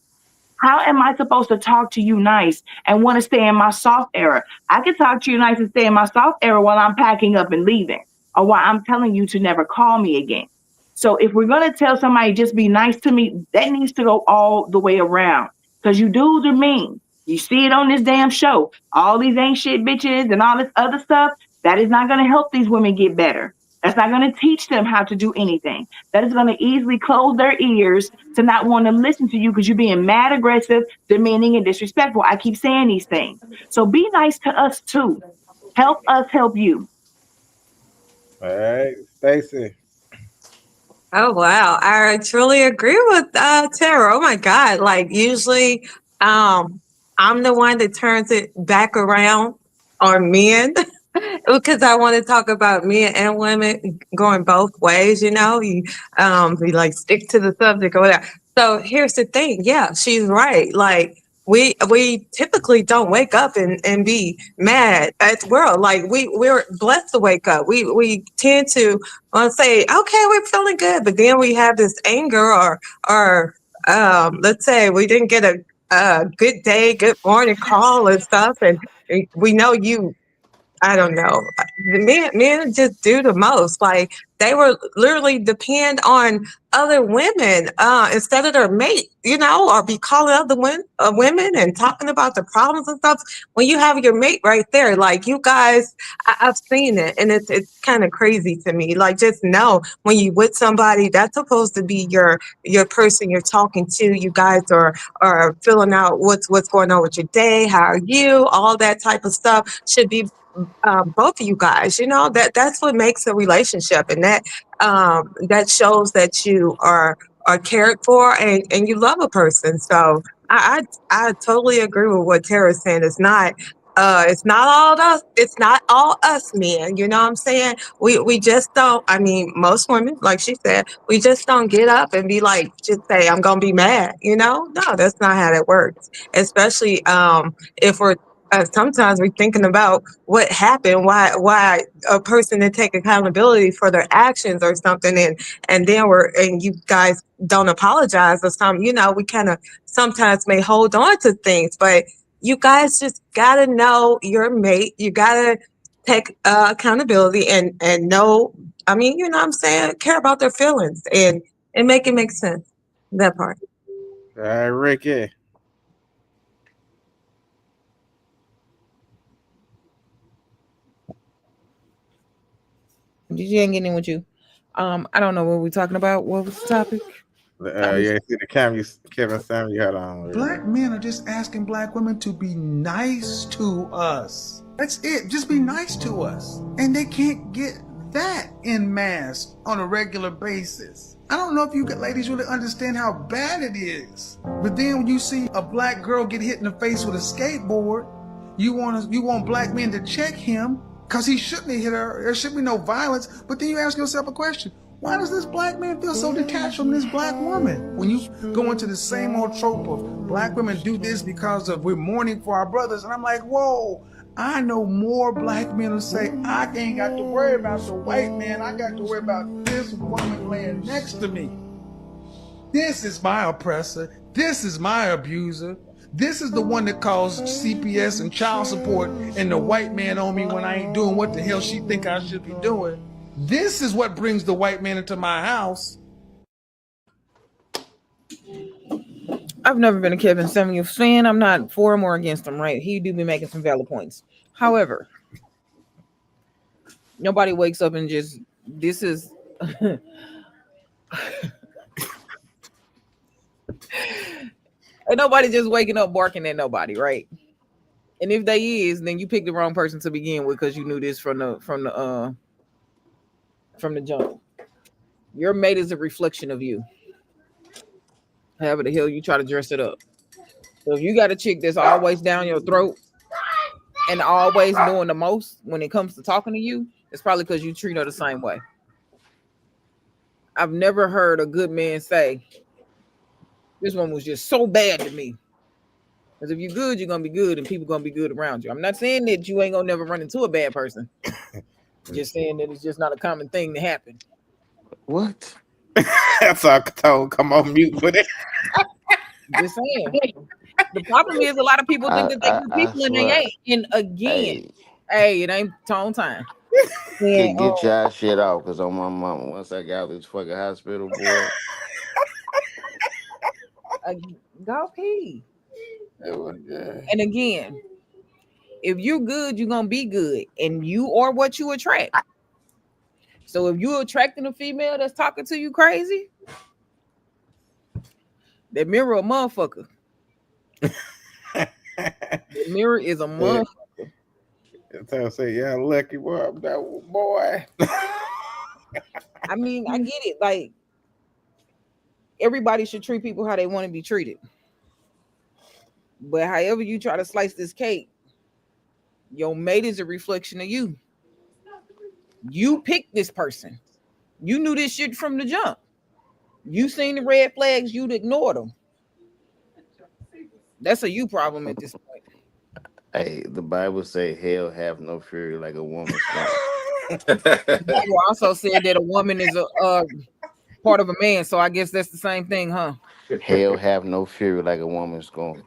how am I supposed to talk to you nice and want to stay in my soft era? I can talk to you nice and stay in my soft era while I'm packing up and leaving, or while I'm telling you to never call me again. So if we're going to tell somebody just be nice to me, that needs to go all the way around, because you dudes are mean. You see it on this damn show. All these ain't shit bitches and all this other stuff, that is not going to help these women get better. That's not going to teach them how to do anything. That is going to easily close their ears to not want to listen to you because you're being mad, aggressive, demeaning, and disrespectful. I keep saying these things. So be nice to us too. Help us help you. All right, Stacey. Oh wow, I truly agree with Tara. Oh my God, like usually, I'm the one that turns it back around on men because I want to talk about men and women going both ways. We like stick to the subject or whatever. So here's the thing. Yeah, she's right. Like we typically don't wake up and be mad at the world. Like we're blessed to wake up. We tend to want to say, okay, we're feeling good, but then we have this anger or let's say we didn't get a good day, good morning call and stuff, and we know you. I don't know. The men just do the most. Like they were literally depend on other women instead of their mate, or be calling other women and talking about the problems and stuff. When you have your mate right there, like you guys, I've seen it, and it's kind of crazy to me. Like just know when you with somebody, that's supposed to be your person you're talking to. You guys are filling out what's going on with your day. How are you? All that type of stuff should be both of you guys. You know, that's what makes a relationship, and that shows that you are cared for and you love a person. So I totally agree with what Tara's saying. It's not all us. It's not all us men. You know what I'm saying? We just don't. I mean, most women, like she said, we just don't get up and be like, just say, I'm gonna be mad. You know, no, that's not how that works. Especially if we're sometimes we're thinking about what happened, why a person didn't take accountability for their actions or something, and then you guys don't apologize or something. You know, we kind of sometimes may hold on to things, but you guys just gotta know your mate. You gotta take accountability and know. I mean, you know what I'm saying? Care about their feelings and make it make sense. That part. All right, Ricky. DJ ain't getting in with you. I don't know what we're talking about. What was the topic? Yeah, see the camera, Kevin Sam, you had on. Black men are just asking black women to be nice to us. That's it. Just be nice to us. And they can't get that in mass on a regular basis. I don't know if you ladies really understand how bad it is. But then when you see a black girl get hit in the face with a skateboard, you want black men to check him because he shouldn't have hit her. There should be no violence. But then you ask yourself a question. Why does this black man feel so detached from this black woman? When you go into the same old trope of black women do this because of we're mourning for our brothers. And I'm like, whoa, I know more black men who say, I ain't got to worry about the white man. I got to worry about this woman laying next to me. This is my oppressor. This is my abuser. This is the one that calls CPS and child support and the white man on me when I ain't doing what the hell she think I should be doing. This is what brings the white man into my house. I've never been a Kevin Samuels fan. I'm not for him or against him, right? He do be making some valid points. However, nobody wakes up and just, this is... And nobody just waking up barking at nobody, right? And if they is, then you picked the wrong person to begin with because you knew this from the jump. Your mate is a reflection of you. However the hell you try to dress it up. So if you got a chick that's always down your throat and always doing the most when it comes to talking to you, it's probably because you treat her the same way. I've never heard a good man say, this one was just so bad to me. Because if you're good, you're going to be good and people going to be good around you. I'm not saying that you ain't going to never run into a bad person. Just saying that it's just not a common thing to happen. What? That's all I told. Come on mute with it. Just saying. The problem is a lot of people think that they good people and they ain't. And again, hey, it ain't tone time. Get y'all shit off, because on my mama, once I got out this fucking hospital, boy. Go pee. And again, if you're good, you're gonna be good, and you are what you attract. So if you're attracting a female that's talking to you crazy, that mirror a motherfucker. The mirror is a motherfucker. I say, yeah, lucky boy, that boy. I mean, I get it. Like, everybody should treat people how they want to be treated. But however you try to slice this cake, your mate is a reflection of you. You picked this person. You knew this shit from the jump. You seen the red flags, you'd ignore them. That's a you problem at this point. Hey, the Bible say hell have no fury like a woman's scorn. The Bible also said that a woman is a part of a man, so I guess that's the same thing, huh? Hell have no fury like a woman's scorn.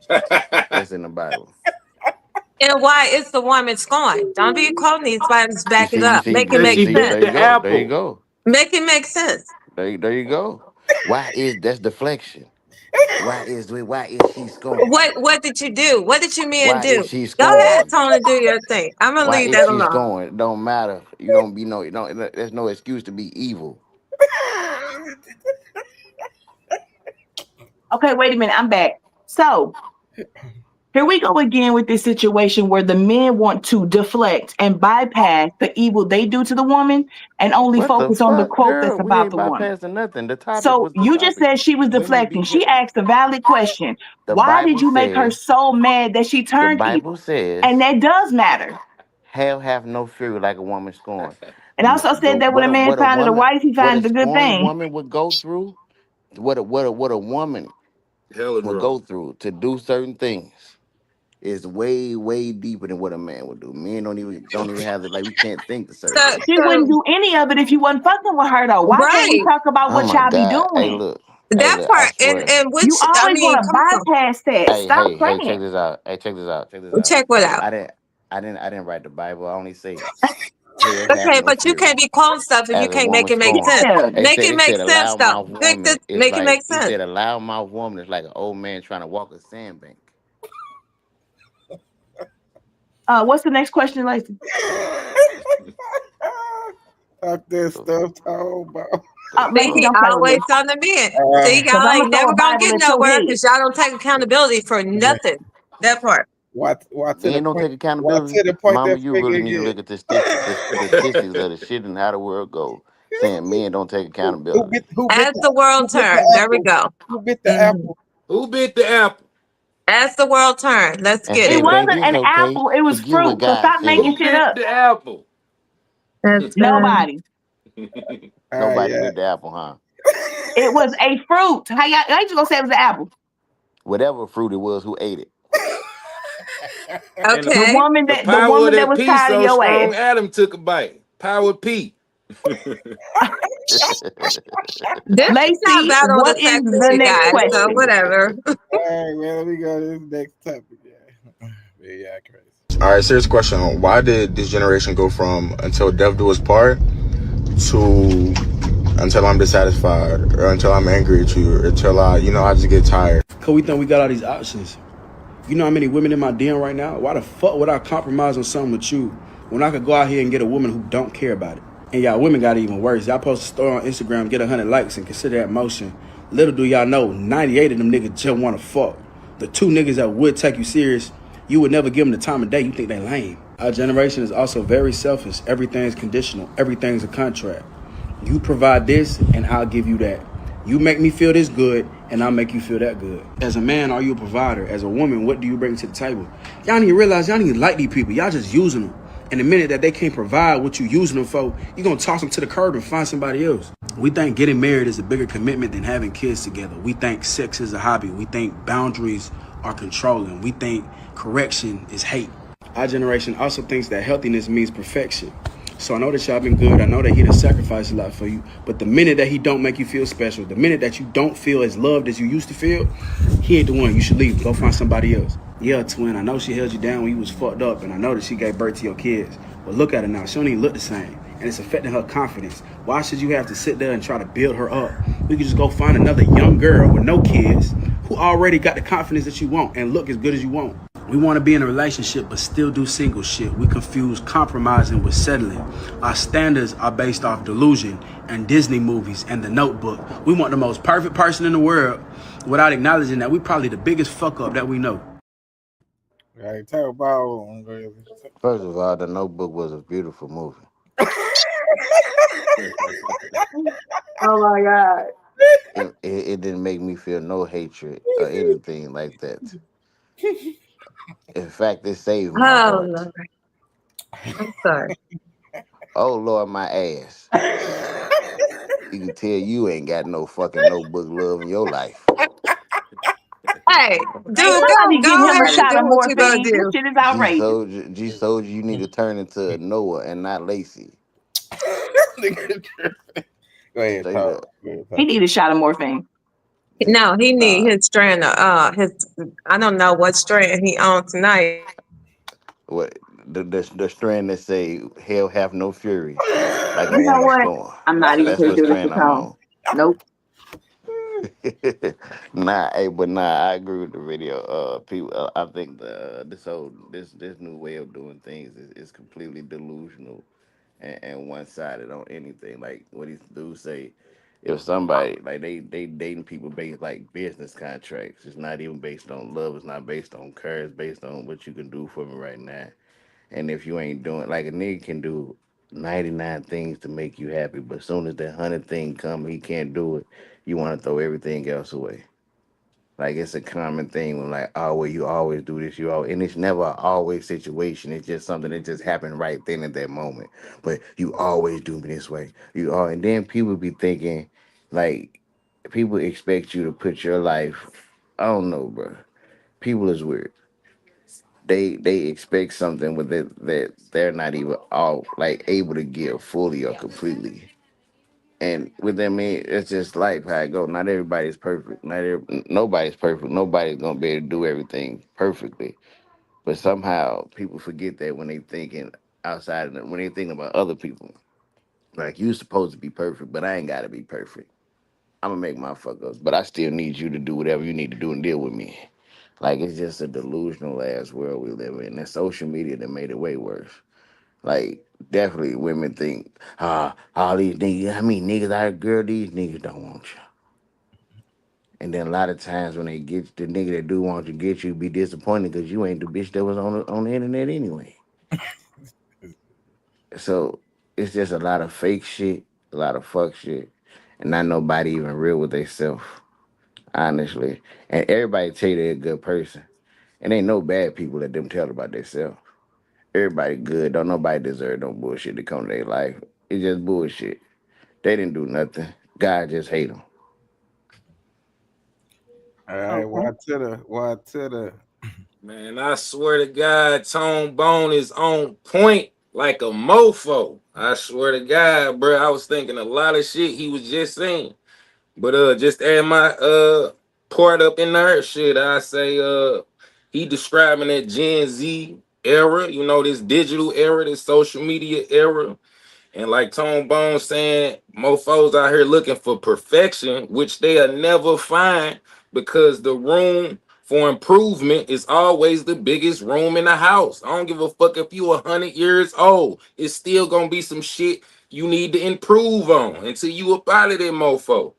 That's in the Bible. And why is the woman scorned? Don't be quoting these Bibles, back it up. Make it Because make she sense. bit the apple. There you go. Make it make sense. There you go. That's deflection? Why is she scorned? What did you do? What did you men Why is do? she Go ahead, scorned? Tony, do your thing. I'm gonna Why leave is that she alone. scorned? It don't matter. You don't be no. You don't. There's no excuse to be evil. Okay, wait a minute. I'm back. So Here we go again with this situation where the men want to deflect and bypass the evil they do to the woman and only What the focus on the fuck, quote girl? that's We about ain't the woman. bypassing nothing. The topic So was the you just topic. said she was Women be deflecting. She putting. asked a valid question. The Why did Bible you make her says. so mad that she The turned Bible evil? And says. that does matter. Hell have no fury like a woman scorned. And also The said that when a man what a findeth a woman, wife, he what a findeth a good scorned thing. woman would go through. What a woman Hella would drunk. go through to do certain things is way deeper than what a man would do. Men don't even have it. Like we can't think to certain So, things. She wouldn't so do any of it if you wasn't fucking with her though. Why can't we right, talk about Oh what my y'all be God! Hey doing? look, that I part, swear. and You which I always mean, want to come on, bypass that. Stop Hey, check playing. this out. Hey, check this out. Check this out. check what out. I didn't write the Bible. I only say hell have Okay, no but you fury can't be quoting stuff if you as a can't make woman it make scorned. sense. Yeah. Make it It make said a sense loud though. mouth woman is Make it like make he sense. said a loud mouth woman is like an old man trying to walk a sandbank. What's the next question, Lacey? Talk that So, stuff, talk about. See, Lacey, he don't play with always me. on the men. See, Uh, Because y'all I'm gonna ain't throw a never gonna Bible get at your nowhere head. because y'all don't take accountability for nothing. That part. why to the men don't point? take Why accountability. to the point Mama, that you finger really need to again? look at the statistics of the shit and how the world goes. Saying men don't take Who accountability. bit who bit As the the world who bit turns, the there we apple? go. Who bit the Mhm. apple? Who bit the apple? As the world turns, let's And get It say, it. baby, wasn't it's an okay. apple, it was Forget what fruit. So God stop making Who said. shit bit up. the apple? That's Nobody. Ah, Nobody yeah. bit the apple, huh? It was a fruit. How you gonna say it was an apple? Whatever fruit it was, who ate it? And The okay. woman the that the power of woman that that was P tired of so your ass. strong, Adam took a bite. Power P. This is not Lacey, battle of the what is sexes, the you next guys. So question? whatever. All right, well, let me go to this next topic. Yeah, yeah, crazy. All right, serious question. Why did this generation go from until death do us part to until I'm dissatisfied or until I'm angry at you or until I just get tired? Cause we think we got all these options. You know how many women in my DM right now? Why the fuck would I compromise on something with you when I could go out here and get a woman who don't care about it? And y'all women got it even worse. Y'all post a story on Instagram, get 100 likes, and consider that motion. Little do y'all know, 98 of them niggas just want to fuck. The two niggas that would take you serious, you would never give them the time of day. You think they lame. Our generation is also very selfish. Everything's conditional. Everything's a contract. You provide this, and I'll give you that. You make me feel this good, and I'll make you feel that good. As a man, are you a provider? As a woman, what do you bring to the table? Y'all need to realize y'all need to like these people. Y'all just using them. And the minute that they can't provide what you using them for, you're going to toss them to the curb and find somebody else. We think getting married is a bigger commitment than having kids together. We think sex is a hobby. We think boundaries are controlling. We think correction is hate. Our generation also thinks that healthiness means perfection. So I know that y'all been good. I know that he done sacrificed a lot for you. But the minute that he don't make you feel special, the minute that you don't feel as loved as you used to feel, he ain't the one. You should leave. Go find somebody else. Yeah, twin, I know she held you down when you was fucked up, and I know that she gave birth to your kids. But look at her now. She don't even look the same. And it's affecting her confidence. Why should you have to sit there and try to build her up? We could just go find another young girl with no kids who already got the confidence that you want and look as good as you want. We want to be in a relationship but still do single shit. We confuse compromising with settling. Our standards are based off delusion and Disney movies and The Notebook. We want the most perfect person in the world without acknowledging that we probably the biggest fuck up that we know. Right, talk about. First of all, The Notebook was a beautiful movie. Oh my God. It didn't make me feel no hatred or anything like that. In fact, it saved my Oh heart. Lord. I'm sorry. Oh Lord, my ass. You can tell you ain't got no fucking notebook love in your life. Hey, Hey, dude, somebody go get him a ahead and shot do of what you gonna morphine. This do. shit is G outrageous. Soldier, G Soldier, you need to turn into Noah and not Lacey. Go ahead, Straight talk. up. Go ahead, He talk. need a shot of morphine. No, he need Nah. his strand of his I don't know what strand he on tonight. What the strand that say hell have no fury like a You know woman what? scorn. I'm not even That's gonna what do this strand at I'm home. on. Nope. Nah, I agree with the video. People, I think this new way of doing things is completely delusional and one sided on anything. Like what these dudes say, if somebody like they dating people based like business contracts, it's not even based on love. It's not based on care. It's based on what you can do for me right now. And if you ain't doing like a nigga can do 99 things to make you happy, but as soon as that 100th thing come, he can't do it. You want to throw everything else away. Like it's a common thing when like, oh well, you always do this, you always, and it's never an always situation. It's just something that just happened right then at that moment. But you always do me this way. You all, and then people be thinking, like, people expect you to put your life. I don't know, bro. People is weird. They expect something with it that they're not even all like able to give fully or completely. And with them, it's just life how it go. Not everybody's perfect. Nobody's perfect. Nobody's gonna be able to do everything perfectly. But somehow people forget that when they thinking outside of them, when they thinking about other people. Like you supposed to be perfect, but I ain't gotta be perfect. I'm gonna make my fuck ups, but I still need you to do whatever you need to do and deal with me. Like it's just a delusional ass world we live in. And social media that made it way worse. Like definitely women think, all these niggas, I mean niggas out girl, these niggas don't want you. And then a lot of times when they get the nigga that do want to get you, be disappointed because you ain't the bitch that was on the internet anyway. So it's just a lot of fake shit, a lot of fuck shit, and not nobody even real with themselves, honestly. And everybody tell you they're a good person, and ain't no bad people that them tell about themselves. Everybody good. Don't nobody deserve no bullshit to come to their life. It's just bullshit. They didn't do nothing. God just hate them. All right, what to the Man, I swear to God, Tone Bone is on point like a mofo. I swear to God, bro. I was thinking a lot of shit he was just saying. But just add my part up in there, shit. I say he describing that Gen Z era, you know, this digital era, this social media era. And like Tone Bone saying, mofos out here looking for perfection, which they'll never find because the room for improvement is always the biggest room in the house. I don't give a fuck if you 100 years old. It's still gonna be some shit you need to improve on until you up out of that mofo.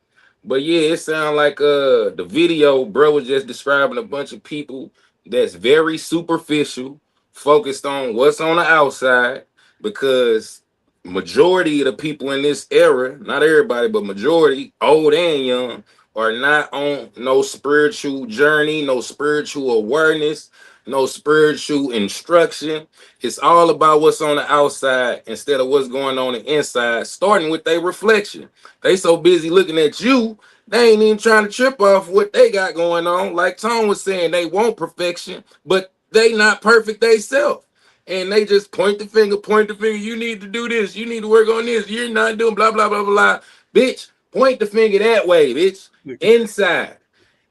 But yeah, it sound like the video bro was just describing a bunch of people that's very superficial, focused on what's on the outside because majority of the people in this era, not everybody, but majority, old and young, are not on no spiritual journey, no spiritual awareness, no spiritual instruction. It's all about what's on the outside instead of what's going on the inside, starting with their reflection. They so busy looking at you, they ain't even trying to trip off what they got going on. Like Tone was saying, they want perfection, but they not perfect themselves. And they just point the finger, point the finger. You need to do this. You need to work on this. You're not doing blah, blah, blah, blah. Bitch, point the finger that way, bitch. Inside.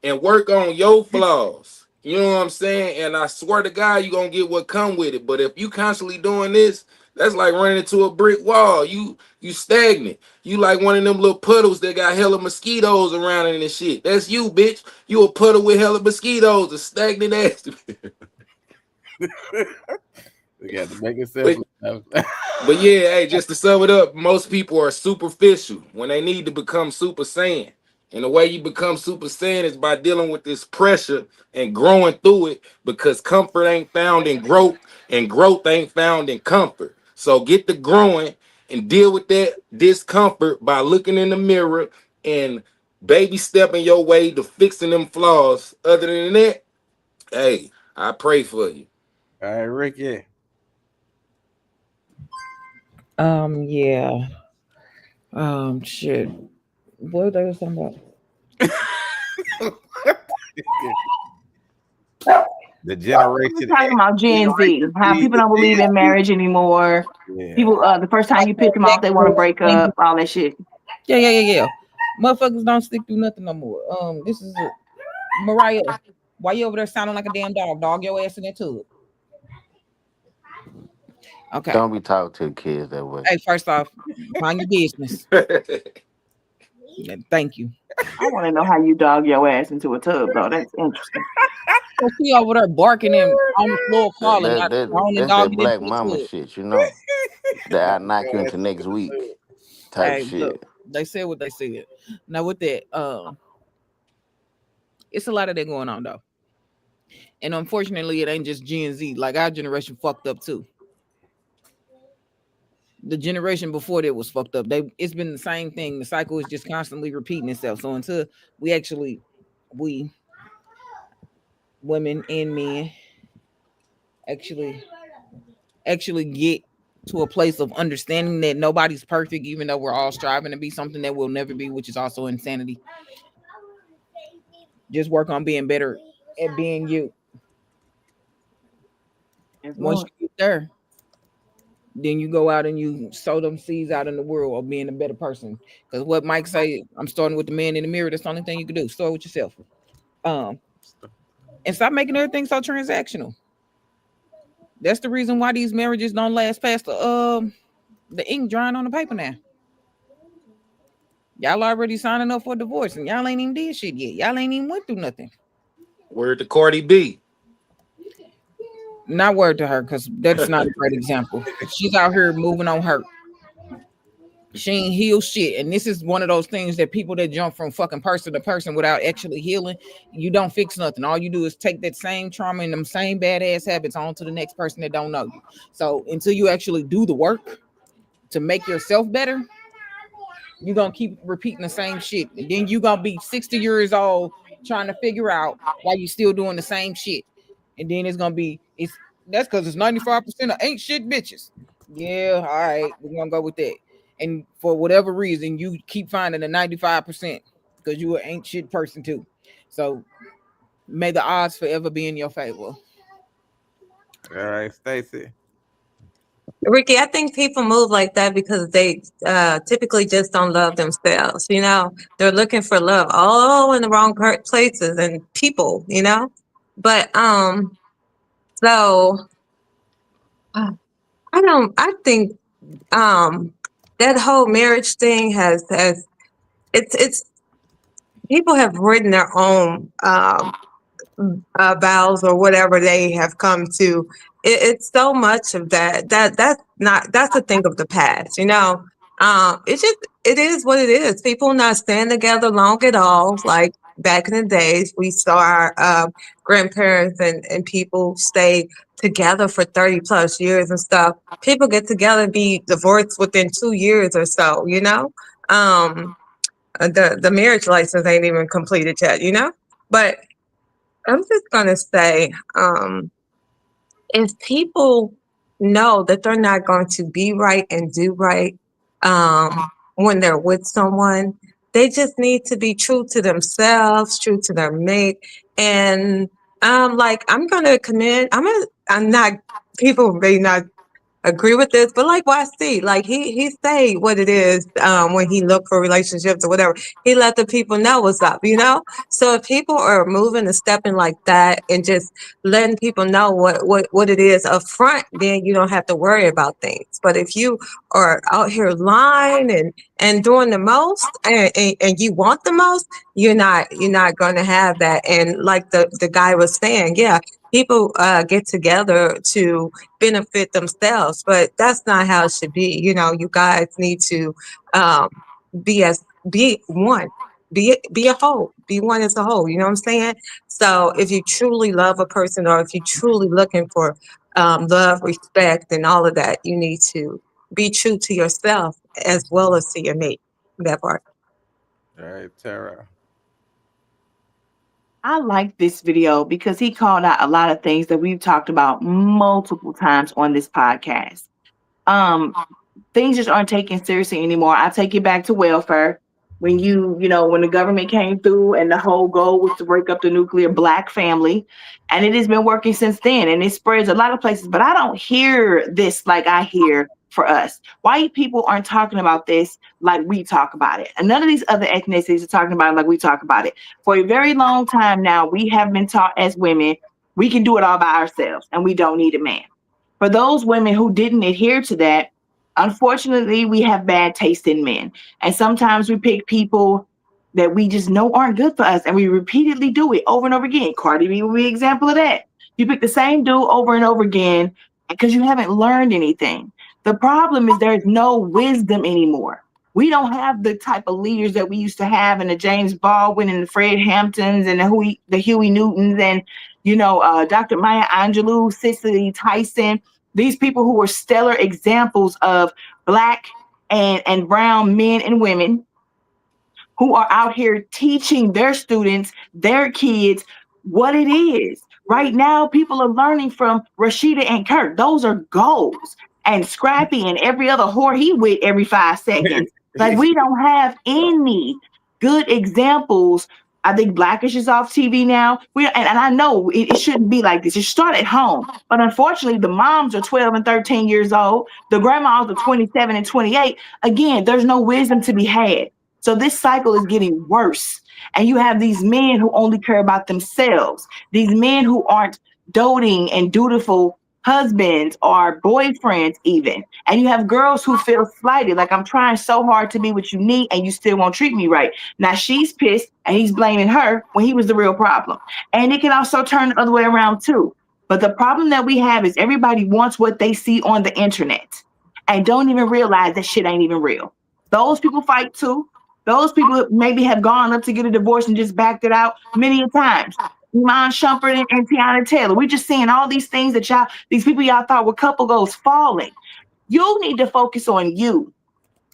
And work on your flaws. You know what I'm saying? And I swear to God, you're going to get what come with it. But if you constantly doing this, that's like running into a brick wall. You stagnant. You like one of them little puddles that got hella mosquitoes around it and shit. That's you, bitch. You a puddle with hella mosquitoes, a stagnant ass. we got to make it simple. But yeah, hey, just to sum it up, most people are superficial when they need to become super saiyan. And the way you become super saiyan is by dealing with this pressure and growing through it because comfort ain't found in growth and growth ain't found in comfort. So get the growing and deal with that discomfort by looking in the mirror and baby stepping your way to fixing them flaws. Other than that, hey, I pray for you. All right, Ricky. Yeah. Shit. What they was talking about? The generation. We're talking about Gen Z, how people don't believe in marriage anymore. Yeah. People, the first time you pick them off, they want to break up, all that shit. Yeah. Motherfuckers don't stick through nothing no more. This is it. Mariah, why you over there sounding like a damn dog? Dog your ass in that tub. Okay. Don't be talking to the kids that way. Hey, first off, mind your business. Thank you. I want to know how you dog your ass into a tub, though. That's interesting. So she over there barking and on the floor falling. That's that black mama shit, you know. That I knock you into next week type shit. They said what they said. Now with that, it's a lot of that going on though. And unfortunately, it ain't just Gen Z. Like our generation fucked up too. The generation before that was fucked up. It's been the same thing. The cycle is just constantly repeating itself. So until we women and men actually get to a place of understanding that nobody's perfect, even though we're all striving to be something that we'll never be, which is also insanity. Just work on being better at being you. Once you get there, then you go out and you sow them seeds out in the world of being a better person. Because what Mike say, I'm starting with the man in the mirror. That's the only thing you can do. Start with yourself. And stop making everything so transactional. That's the reason why these marriages don't last past the ink drying on the paper now. Y'all already signing up for divorce and y'all ain't even did shit yet. Y'all ain't even went through nothing. Word to Cardi B. Not word to her, because that's not a great example. She's out here moving on her. She ain't healed shit. And this is one of those things that people that jump from fucking person to person without actually healing, you don't fix nothing. All you do is take that same trauma and them same badass habits on to the next person that don't know you. So until you actually do the work to make yourself better, you're gonna keep repeating the same shit. And then you're gonna be 60 years old trying to figure out why you still doing the same shit. And then that's because it's 95% of ain't shit bitches. Yeah, all right, we're gonna go with that. And for whatever reason, you keep finding the 95% because you an ain't shit person too. So may the odds forever be in your favor. All right, Stacey. Ricky, I think people move like that because they typically just don't love themselves. You know, they're looking for love all in the wrong places and people. You know, but so I think that whole marriage thing has it's people have written their own vows or whatever they have come to. It's so much of that's a thing of the past, you know. It is what it is. People not staying together long at all. Like back in the days, we saw our grandparents and people stay together for 30 plus years and stuff. People get together and be divorced within 2 years or so, you know. The marriage license ain't even completed yet, you know. But I'm just gonna say, if people know that they're not going to be right and do right when they're with someone, they just need to be true to themselves, true to their mate, and like I'm gonna commend. I'm not. People may not agree with this, but like YC, like he say what it is when he look for relationships or whatever. He let the people know what's up, you know. So if people are moving and stepping like that and just letting people know what it is up front, then you don't have to worry about things. But if you are out here lying and doing the most and you want the most, you're not going to have that. And like the guy was saying, yeah, people get together to benefit themselves, but that's not how it should be. You know, you guys need to be one, be a whole, be one as a whole. You know what I'm saying? So if you truly love a person, or if you're truly looking for love, respect, and all of that, you need to be true to yourself as well as to your mate. That part. All right, Tara. I like this video because he called out a lot of things that we've talked about multiple times on this podcast. Things just aren't taken seriously anymore. I take it back to welfare. When when the government came through and the whole goal was to break up the nuclear Black family, and it has been working since then, and it spreads a lot of places, but I don't hear this like I hear for us. White people aren't talking about this like we talk about it. And none of these other ethnicities are talking about it like we talk about it. For a very long time now, we have been taught as women, we can do it all by ourselves and we don't need a man. For those women who didn't adhere to that, unfortunately, we have bad taste in men. And sometimes we pick people that we just know aren't good for us, and we repeatedly do it over and over again. Cardi B will be an example of that. You pick the same dude over and over again because you haven't learned anything. The problem is there's no wisdom anymore. We don't have the type of leaders that we used to have in the James Baldwin and the Fred Hamptons and the Huey Newtons and, Dr. Maya Angelou, Cicely Tyson, these people who were stellar examples of Black and brown men and women who are out here teaching their students, their kids, what it is. Right now, people are learning from Rashida and Kurt. Those are goals. And Scrappy and every other whore he with every 5 seconds. Like, we don't have any good examples. I think Blackish is off TV now. And I know it shouldn't be like this. It should start at home. But unfortunately, the moms are 12 and 13 years old. The grandmas are 27 and 28. Again, there's no wisdom to be had. So this cycle is getting worse. And you have these men who only care about themselves, these men who aren't doting and dutiful husbands or boyfriends even. And you have girls who feel slighted, like, I'm trying so hard to be what you need and you still won't treat me right. Now she's pissed and he's blaming her when he was the real problem. And it can also turn the other way around too. But the problem that we have is everybody wants what they see on the internet and don't even realize that shit ain't even real. Those people fight too. Those people maybe have gone up to get a divorce and just backed it out many a times. Iman Shumpert and Tiana Taylor. We're just seeing all these things that these people y'all thought were couple goals falling. You need to focus on you.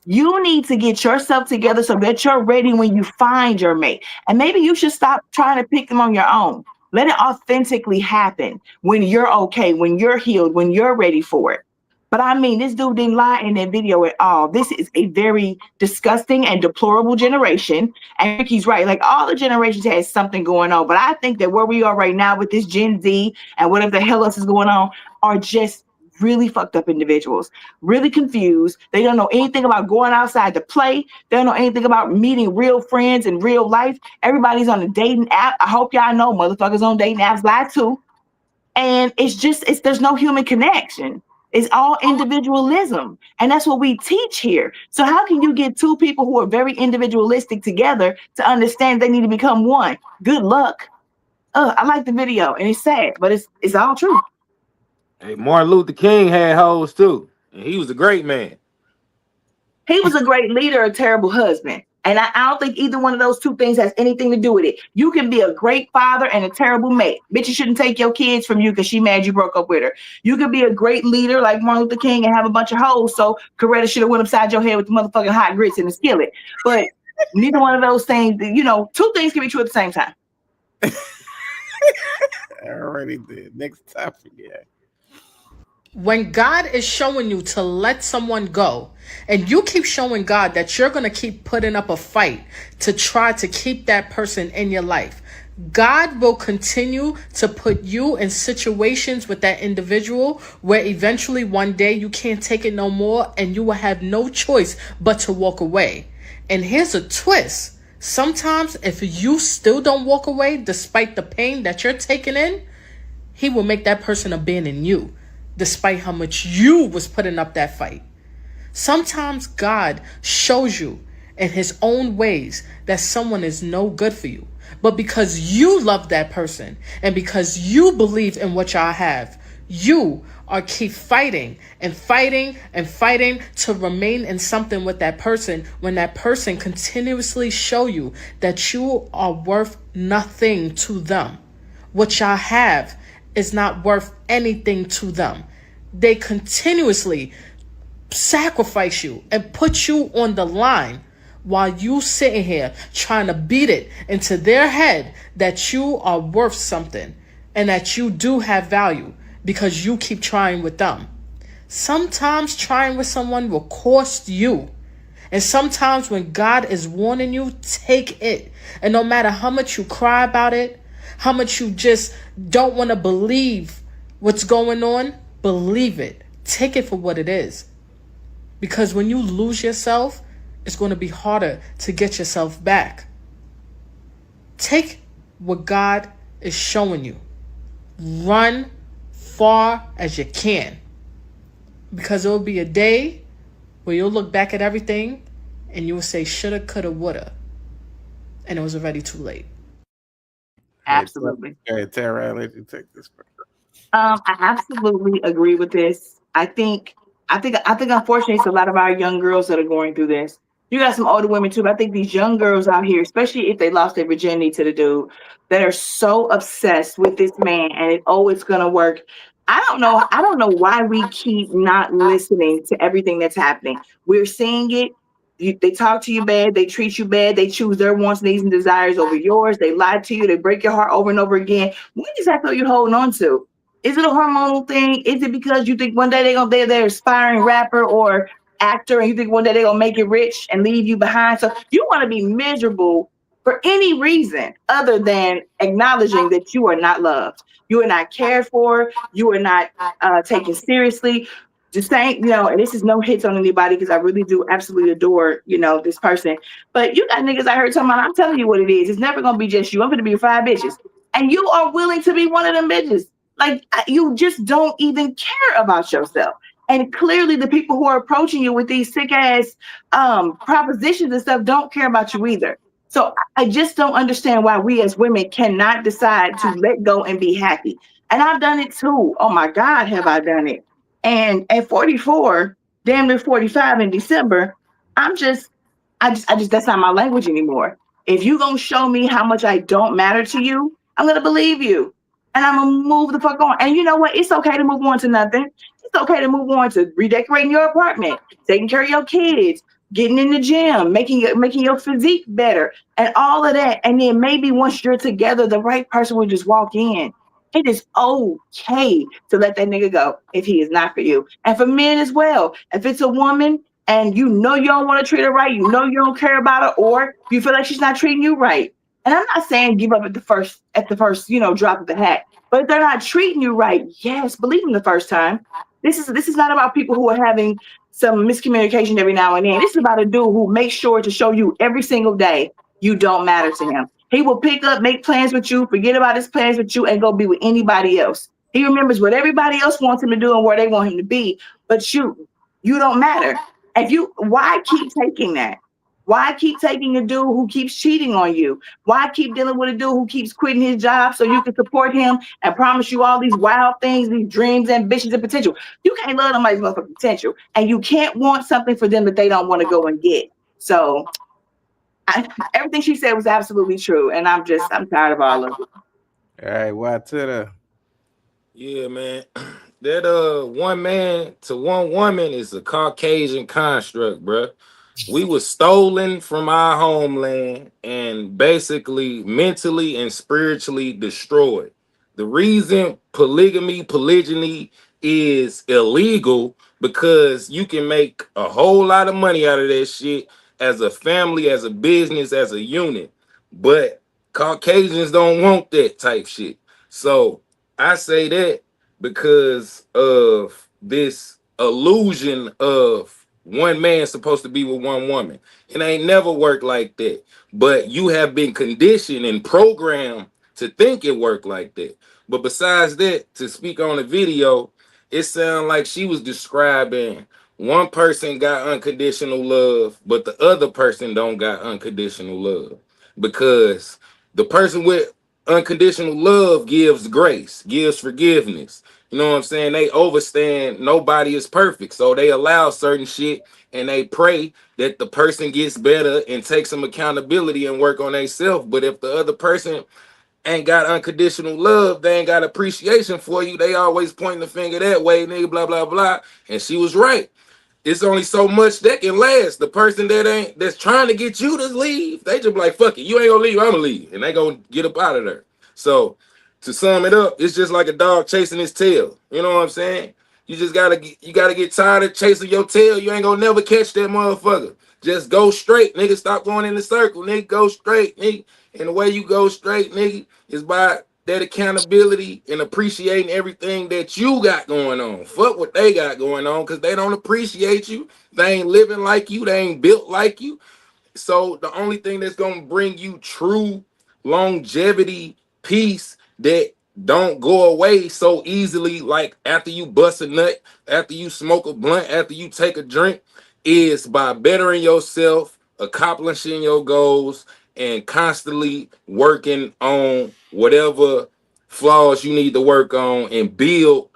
You need to get yourself together so that you're ready when you find your mate. And maybe you should stop trying to pick them on your own. Let it authentically happen when you're okay, when you're healed, when you're ready for it. But I mean, this dude didn't lie in that video at all. This is a very disgusting and deplorable generation. And Ricky's right. Like, all the generations has something going on. But I think that where we are right now with this Gen Z and whatever the hell else is going on are just really fucked up individuals, really confused. They don't know anything about going outside to play. They don't know anything about meeting real friends in real life. Everybody's on a dating app. I hope y'all know motherfuckers on dating apps lie too. And there's no human connection. It's all individualism. And that's what we teach here. So how can you get two people who are very individualistic together to understand they need to become one? Good luck. I like the video and it's sad, but it's all true. Hey, Martin Luther King had hoes too. And he was a great man. He was a great leader, a terrible husband. And I don't think either one of those two things has anything to do with it. You can be a great father and a terrible mate. Bitch, you shouldn't take your kids from you because she mad you broke up with her. You could be a great leader like Martin Luther King and have a bunch of hoes, so Coretta should have went upside your head with the motherfucking hot grits in the skillet. But neither one of those things, two things can be true at the same time. I already did. Next topic, yeah. When God is showing you to let someone go, and you keep showing God that you're going to keep putting up a fight to try to keep that person in your life, God will continue to put you in situations with that individual where eventually one day you can't take it no more and you will have no choice but to walk away. And here's a twist. Sometimes if you still don't walk away despite the pain that you're taking in, he will make that person abandon you despite how much you was putting up that fight. Sometimes God shows you in his own ways that someone is no good for you. But because you love that person and because you believe in what y'all have, you are keep fighting and fighting and fighting to remain in something with that person when that person continuously show you that you are worth nothing to them. What y'all have is not worth anything to them. They continuously sacrifice you and put you on the line while you sitting here trying to beat it into their head that you are worth something and that you do have value because you keep trying with them. Sometimes trying with someone will cost you. And sometimes when God is warning you, take it. And no matter how much you cry about it, how much you just don't want to believe what's going on, believe it. Take it for what it is. Because when you lose yourself, it's going to be harder to get yourself back. Take what God is showing you. Run far as you can. Because there will be a day where you'll look back at everything and you will say, shoulda, coulda, woulda. And it was already too late. Absolutely. Okay, Tara, I'll let you take this. I absolutely agree with this. I think unfortunately it's a lot of our young girls that are going through this. You got some older women too, but I think these young girls out here, especially if they lost their virginity to the dude, that are so obsessed with this man and it's gonna work. I don't know. I don't know why we keep not listening to everything that's happening. We're seeing it. They talk to you bad. They treat you bad. They choose their wants, needs, and desires over yours. They lie to you. They break your heart over and over again. What exactly are you holding on to? Is it a hormonal thing? Is it because you think one day they're aspiring rapper or actor and you think one day they're gonna make you rich and leave you behind? So you want to be miserable for any reason other than acknowledging that you are not loved, you are not cared for, you are not taken seriously. Just saying, and this is no hits on anybody because I really do absolutely adore, this person. But you got niggas I heard talking about, I'm telling you what it is. It's never gonna be just you. I'm gonna be 5 bitches. And you are willing to be one of them bitches. Like you just don't even care about yourself. And clearly the people who are approaching you with these sick ass propositions and stuff don't care about you either. So I just don't understand why we as women cannot decide to let go and be happy. And I've done it too. Oh my God, have I done it? And at 44, damn near 45 in December, I just that's not my language anymore. If you gonna show me how much I don't matter to you, I'm gonna believe you. And I'm gonna move the fuck on. And you know what? It's okay to move on to nothing. It's okay to move on to redecorating your apartment, taking care of your kids, getting in the gym, making your physique better, and all of that. And then maybe once you're together, the right person will just walk in. It is okay to let that nigga go if he is not for you. And for men as well. If it's a woman and you know you don't want to treat her right, you know you don't care about her, or you feel like she's not treating you right. And I'm not saying give up at the first, drop of the hat. But if they're not treating you right, yes, believe them the first time. This is not about people who are having some miscommunication every now and then. This is about a dude who makes sure to show you every single day you don't matter to him. He will pick up, make plans with you, forget about his plans with you, and go be with anybody else. He remembers what everybody else wants him to do and where they want him to be, but you don't matter. Why keep taking that? Why keep taking a dude who keeps cheating on you? Why keep dealing with a dude who keeps quitting his job so you can support him and promise you all these wild things, these dreams, ambitions, and potential? You can't love somebody's motherfucking potential, and you can't want something for them that they don't want to go and get. So everything she said was absolutely true, and I'm tired of all of it. All right, what to the? Yeah, man. That one man to one woman is a Caucasian construct, bruh. We were stolen from our homeland and basically mentally and spiritually destroyed. The reason polygyny is illegal because you can make a whole lot of money out of that shit as a family, as a business, as a unit. But Caucasians don't want that type shit. So I say that because of this illusion of one man supposed to be with one woman. It ain't never worked like that. But you have been conditioned and programmed to think it worked like that. But besides that, to speak on the video, it sounded like she was describing one person got unconditional love, but the other person don't got unconditional love. Because the person with unconditional love gives grace, gives forgiveness. You know what I'm saying? They overstand nobody is perfect. So they allow certain shit and they pray that the person gets better and take some accountability and work on themselves. But if the other person ain't got unconditional love, they ain't got appreciation for you, they always pointing the finger that way, nigga, blah, blah, blah. And she was right. It's only so much that can last. The person that's trying to get you to leave, they just be like, fuck it, you ain't gonna leave, I'm gonna leave. And they gonna get up out of there. So to sum it up, it's just like a dog chasing his tail. You know what I'm saying? You gotta get tired of chasing your tail. You ain't gonna never catch that motherfucker. Just go straight, nigga. Stop going in the circle, nigga. Go straight, nigga. And the way you go straight, nigga, is by that accountability and appreciating everything that you got going on. Fuck what they got going on, because they don't appreciate you. They ain't living like you. They ain't built like you. So the only thing that's gonna bring you true longevity, peace that don't go away so easily, like after you bust a nut, after you smoke a blunt, after you take a drink, is by bettering yourself, accomplishing your goals, and constantly working on whatever flaws you need to work on and build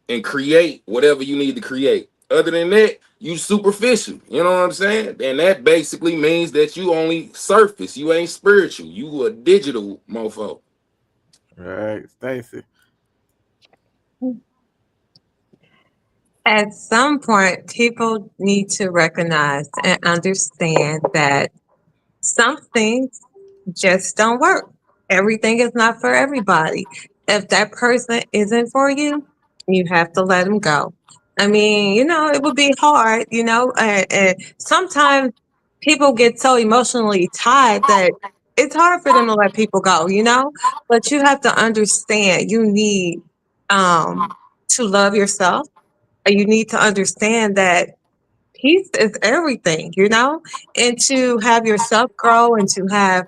and create whatever you need to create. Other than that, you superficial. You know what I'm saying? And that basically means that you only surface. You ain't spiritual. You a digital mofo. Right, Stacy. At some point, people need to recognize and understand that some things just don't work. Everything is not for everybody. If that person isn't for you, you have to let them go. I mean, it would be hard, and sometimes people get so emotionally tied that it's hard for them to let people go. But you have to understand you need to love yourself. You need to understand that peace is everything, and to have yourself grow and to have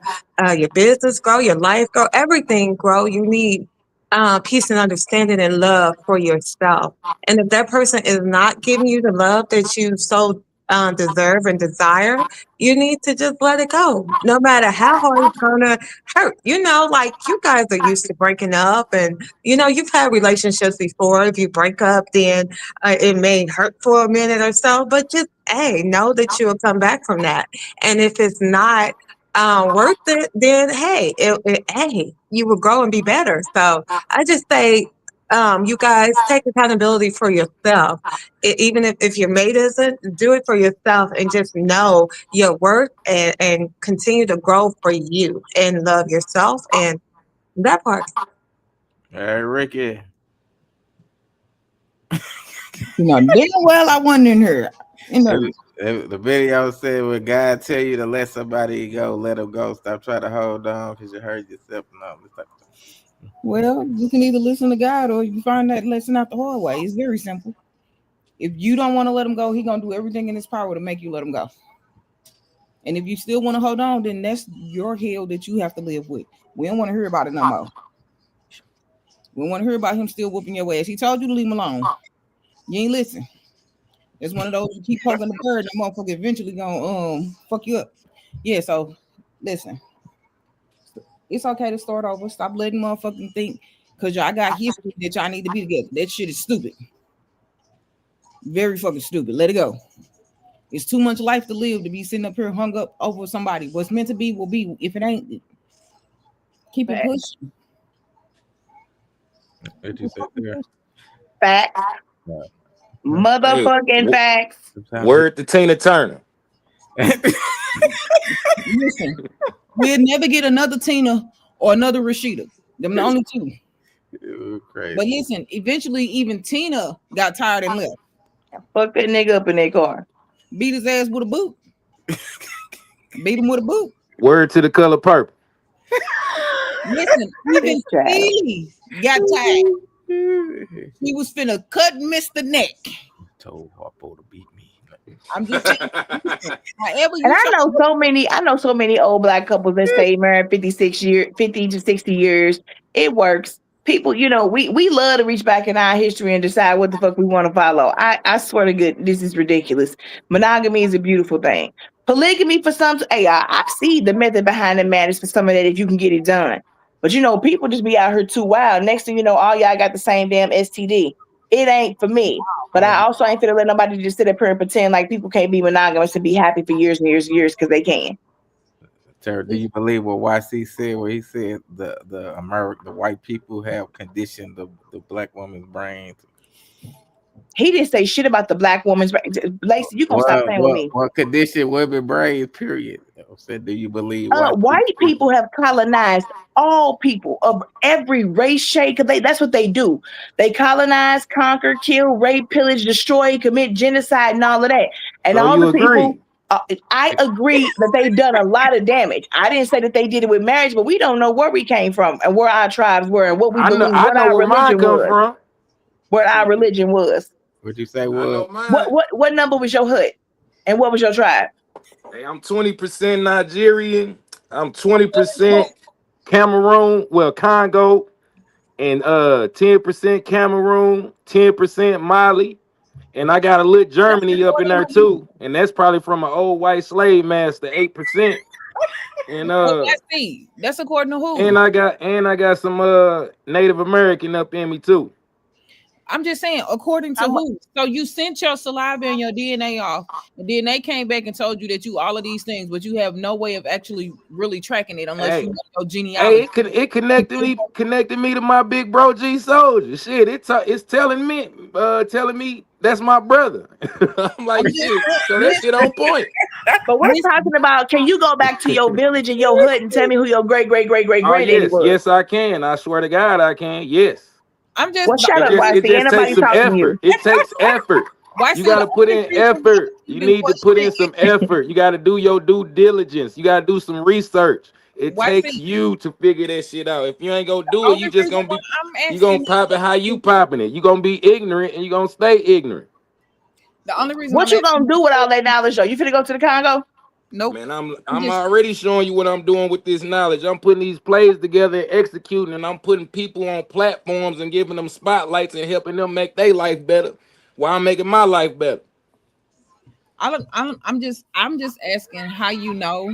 your business grow, your life grow, everything grow. You need peace and understanding and love for yourself. And if that person is not giving you the love that you so deserve and desire, you need to just let it go, no matter how hard it's gonna hurt. Like you guys are used to breaking up, and you've had relationships before. If you break up, then it may hurt for a minute or so, but just know that you will come back from that. And if it's not worth it, then hey, you will grow and be better. So I just say, you guys take accountability for yourself. Even if your mate isn't, do it for yourself and just know your worth and continue to grow for you and love yourself and that part. Hey, Ricky. Damn well I wasn't in here. The video said when God tell you to let somebody go, let them go. Stop trying to hold on because you hurt yourself. Well, you can either listen to God or you find that lesson out the hard way. It's very simple. If you don't want to let him go, he's gonna do everything in his power to make you let him go. And if you still want to hold on, then that's your hell that you have to live with. We don't want to hear about it no more. We don't want to hear about him still whooping your ass. He told you to leave him alone. You ain't listen. It's one of those you keep poking the bird, that motherfucker eventually gonna fuck you up. Yeah, so listen. It's okay to start over. Stop letting motherfucking think because y'all got history that y'all need to be together. That shit is stupid. Very fucking stupid. Let it go. It's too much life to live to be sitting up here hung up over somebody. What's meant to be will be. If it ain't, keep it pushing. What you said there? Facts. Motherfucking facts. Word to Tina Turner. Listen, we'll never get another Tina or another Rashida. Them the only two. Crazy. But listen, eventually even Tina got tired and left. Fuck that nigga up in their car. Beat his ass with a boot. Beat him with a boot. Word to The Color Purple. Listen, even Steely got tired. He was finna cut Mr. Neck. Told Harpo to beat me. I'm just saying. However you and I know so many old black couples that stay married 50 to 60 years. It works. People, we love to reach back in our history and decide what the fuck we want to follow. I swear to God, this is ridiculous. Monogamy is a beautiful thing. Polygamy for some, I see the method behind the madness for some of that if you can get it done. But people just be out here too wild. Next thing you know, all y'all got the same damn STD. It ain't for me. But I also ain't finna let nobody just sit up here and pretend like people can't be monogamous and be happy for years and years and years because they can. Tara, do you believe what YC said where he said the white people have conditioned the black woman's brain? He didn't say shit about the black woman's brain. Lacey, you gonna stop playing with me. What condition women brains, period. I said, do you believe white people have colonized all people of every race, shade? Because that's what they do. They colonize, conquer, kill, rape, pillage, destroy, commit genocide, and all of that. And so all the people, agree. I agree that they've done a lot of damage. I didn't say that they did it with marriage, but we don't know where we came from and where our tribes were and what we believe, what our religion was. What our religion was. What'd you say? What number was your hood? And what was your tribe? Hey, I'm 20% Nigerian. I'm 20% Cameroon, Congo, and 10% Cameroon, 10% Mali, and I got a lit Germany up in there too, and that's probably from an old white slave master, 8%. And that's according to who? And I got some Native American up in me too. I'm just saying, according to who? So you sent your saliva and your DNA off, and then they came back and told you that you all of these things, but you have no way of actually really tracking it unless you know genealogy. Hey, it connected me to my big bro G Soldier. Shit, it's telling me that's my brother. I'm like, shit. So that shit on point. But we're talking about, can you go back to your village and your hood and tell me who your great granddaddy was? Yes, I can. I swear to God, I can. Yes. I'm just. Well, shut up, it just takes some effort. It takes effort. You got to put in effort. You need to put in some effort. You got to do your due diligence. You got to do some research. It takes you to figure that shit out. If you ain't gonna do it, you just gonna be you gonna pop it how you popping it. You gonna be ignorant and you gonna stay ignorant. The only reason what you gonna do with all that knowledge though? You finna go to the Congo? Nope. Man, I'm already showing you what I'm doing with this knowledge. I'm putting these plays together and executing, and I'm putting people on platforms and giving them spotlights and helping them make their life better while I'm making my life better. I'm just asking how you know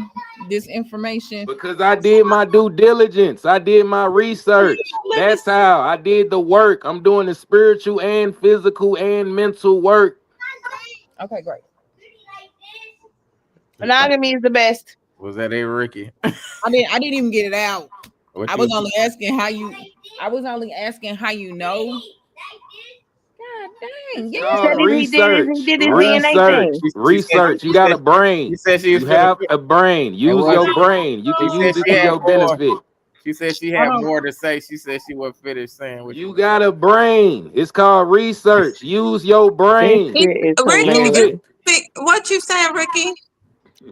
this information. Because I did my due diligence. I did my research. That's how I did the work. I'm doing the spiritual and physical and mental work. Okay, great. Monogamy is the best. Was that a Ricky? I didn't even get it out. I was only asking how you know. God dang. Yeah. Research. You got a brain. You have a brain. Use your brain. You can use it to your benefit. She said she had more to say. She said she wasn't finished saying what you got a brain. It's called research. Use your brain. Ricky, what you saying, Ricky?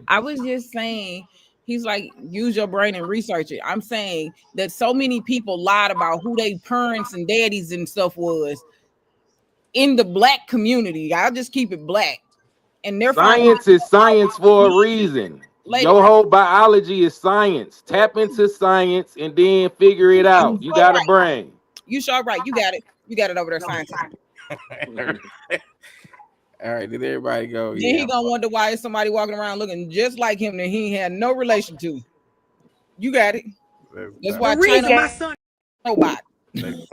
I was just saying, he's like, use your brain and research it. I'm saying that so many people lied about who their parents and daddies and stuff was in the black community. I'll just keep it black. And their science is science for a reason. Your whole biology is science. Tap into science and then figure it out. You got a brain. You sure right. You got it. You got it over there, science. All right, did everybody go? Then he gonna wonder why is somebody walking around looking just like him that he had no relation to. You got it. That's why my son. Nobody.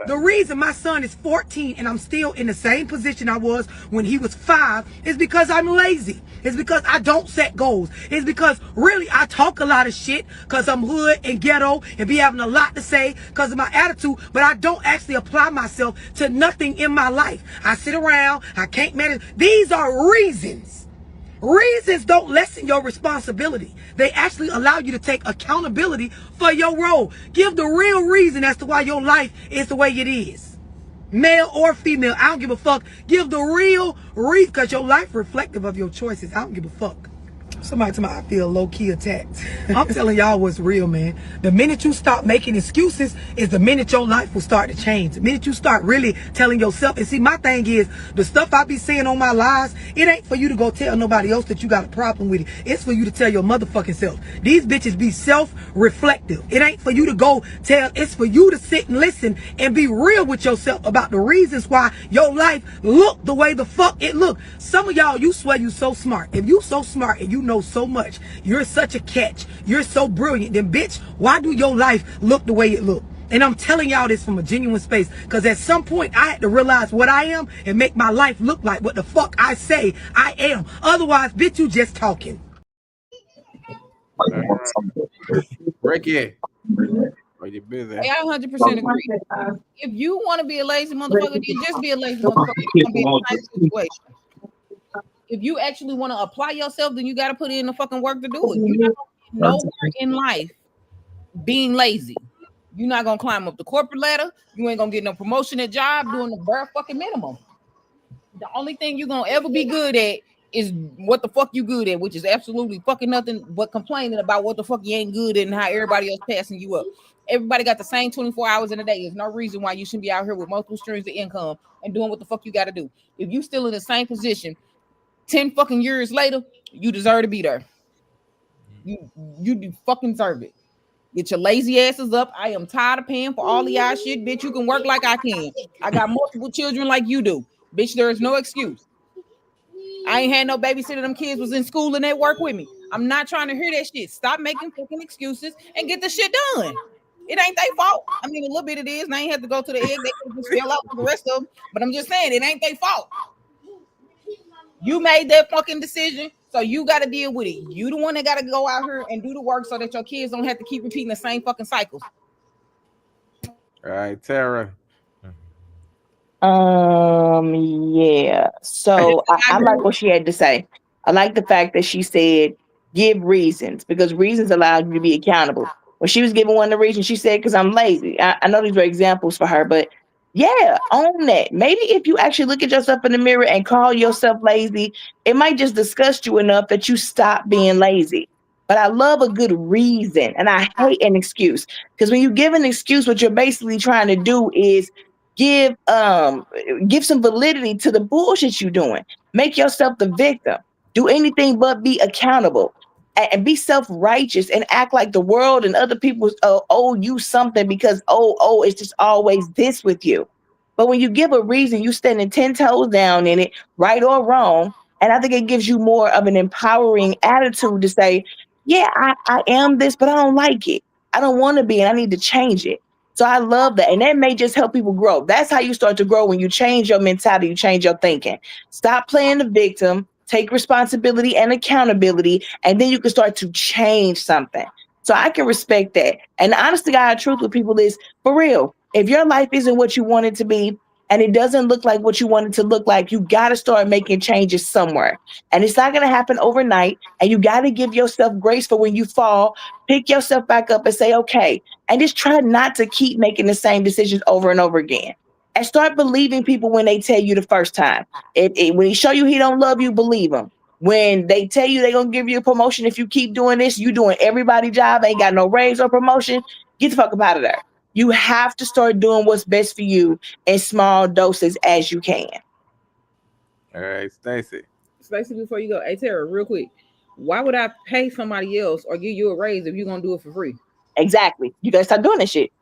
The reason my son is 14 and I'm still in the same position I was when he was 5 is because I'm lazy. It's because I don't set goals. It's because really I talk a lot of shit because I'm hood and ghetto and be having a lot to say because of my attitude, but I don't actually apply myself to nothing in my life. I sit around, I can't manage. These are reasons. Reasons don't lessen your responsibility. They actually allow you to take accountability for your role. Give the real reason as to why your life is the way it is. Male or female, I don't give a fuck. Give the real reason, because your life reflective of your choices. I don't give a fuck. Somebody told me I feel low-key attacked. I'm telling y'all what's real, man. The minute you stop making excuses is the minute your life will start to change. The minute you start really telling yourself. And see, my thing is, the stuff I be saying on my lives, it ain't for you to go tell nobody else that you got a problem with it. It's for you to tell your motherfucking self. These bitches be self-reflective. It ain't for you to go tell. It's for you to sit and listen and be real with yourself about the reasons why your life look the way the fuck it look. Some of y'all, you swear you so smart. If you so smart and you know so much, you're such a catch, you're so brilliant, then bitch, why do your life look the way it look? And I'm telling y'all this from a genuine space, because at some point I had to realize what I am and make my life look like what the fuck I say I am. Otherwise, bitch, you just talking. Ricky, are you busy? I 100% agree. If you want to be a lazy motherfucker, then just be a lazy motherfucker. You're gonna be in the same situation. If you actually want to apply yourself, then you got to put in the fucking work to do it. You're not going to get nowhere in life being lazy. You're not going to climb up the corporate ladder. You ain't going to get no promotion at job doing the bare fucking minimum. The only thing you're going to ever be good at is what the fuck you good at, which is absolutely fucking nothing but complaining about what the fuck you ain't good at and how everybody else passing you up. Everybody got the same 24 hours in a day. There's no reason why you shouldn't be out here with multiple streams of income and doing what the fuck you got to do. If you still in the same position 10 fucking years later, you deserve to be there. You do fucking deserve it. Get your lazy asses up. I am tired of paying for all of y'all shit. Bitch, you can work like I can. I got multiple children like you do. Bitch, there is no excuse. I ain't had no babysitter. Them kids was in school and they work with me. I'm not trying to hear that shit. Stop making fucking excuses and get the shit done. It ain't their fault. I mean, a little bit it is. And they ain't have to go to the egg. They could just fill out with the rest of them. But I'm just saying, it ain't their fault. You made that fucking decision, so you got to deal with it. You the one that got to go out here and do the work so that your kids don't have to keep repeating the same fucking cycles. All right, Tara. Yeah. So I like what she had to say. I like the fact that she said give reasons because reasons allow you to be accountable. When she was giving one of the reasons, she said, because I'm lazy. I know these were examples for her, but yeah, own that. Maybe if you actually look at yourself in the mirror and call yourself lazy, it might just disgust you enough that you stop being lazy. But I love a good reason and I hate an excuse because when you give an excuse, what you're basically trying to do is give give some validity to the bullshit you're doing. Make yourself the victim. Do anything but be accountable and be self-righteous and act like the world and other people owe you something because it's just always this with you. But when you give a reason, you standing 10 toes down in it, right or wrong. And I think it gives you more of an empowering attitude to say, yeah, I am this, but I don't like it. I don't want to be, and I need to change it. So I love that. And that may just help people grow. That's how you start to grow when you change your mentality, you change your thinking. Stop playing the victim, take responsibility and accountability, and then you can start to change something. So I can respect that. And the honest to God truth with people is for real. If your life isn't what you want it to be, and it doesn't look like what you want it to look like, you got to start making changes somewhere. And it's not going to happen overnight. And you got to give yourself grace for when you fall, pick yourself back up and say, okay, and just try not to keep making the same decisions over and over again. And start believing people when they tell you the first time. When he show you he don't love you, believe him. When they tell you they're going to give you a promotion if you keep doing this, you doing everybody's job, ain't got no raise or promotion, get the fuck up out of there. You have to start doing what's best for you in small doses as you can. All right, Stacey. Stacey, before you go, hey Tara, real quick, why would I pay somebody else or give you a raise if you're gonna do it for free? Exactly. You gotta stop doing this shit.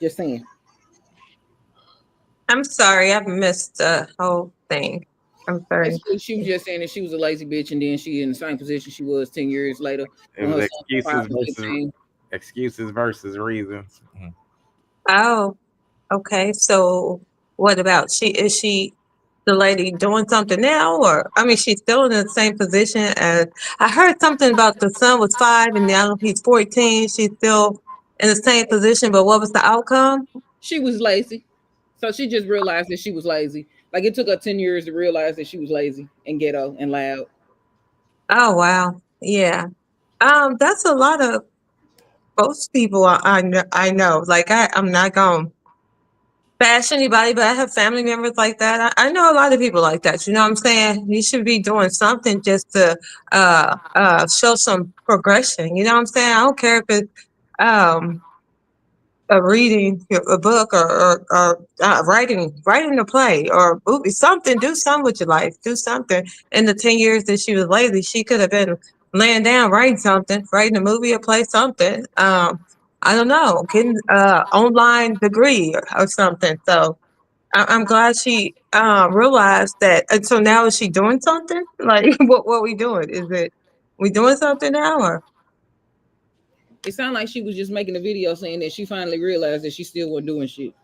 Just saying. I'm sorry, I've missed the whole thing. I'm sorry. Basically, she was just saying that she was a lazy bitch, and then she in the same position she was 10 years later. It was excuses versus reasons. Mm-hmm. Oh, okay. So what about she? Is she the lady doing something now, or I mean, she's still in the same position as I heard something about the son was 5 and now he's 14. She's still in the same position, but what was the outcome? She was lazy. So she just realized that she was lazy. Like it took her 10 years to realize that she was lazy and ghetto and loud. Oh wow. Yeah. That's a lot of most people I know. Like I'm not gonna bash anybody, but I have family members like that. I know a lot of people like that. You know what I'm saying? You should be doing something just to show some progression. You know what I'm saying? I don't care if it's um reading a book or writing a play or a movie, something. Do something with your life. Do something. In the 10 years that she was lazy, she could have been laying down writing something, writing a movie or play something. I don't know, getting online degree or something. So I'm glad she realized that. And so now is she doing something? Like what we doing? Is it we doing something now or? It sounded like she was just making a video saying that she finally realized that she still wasn't doing shit.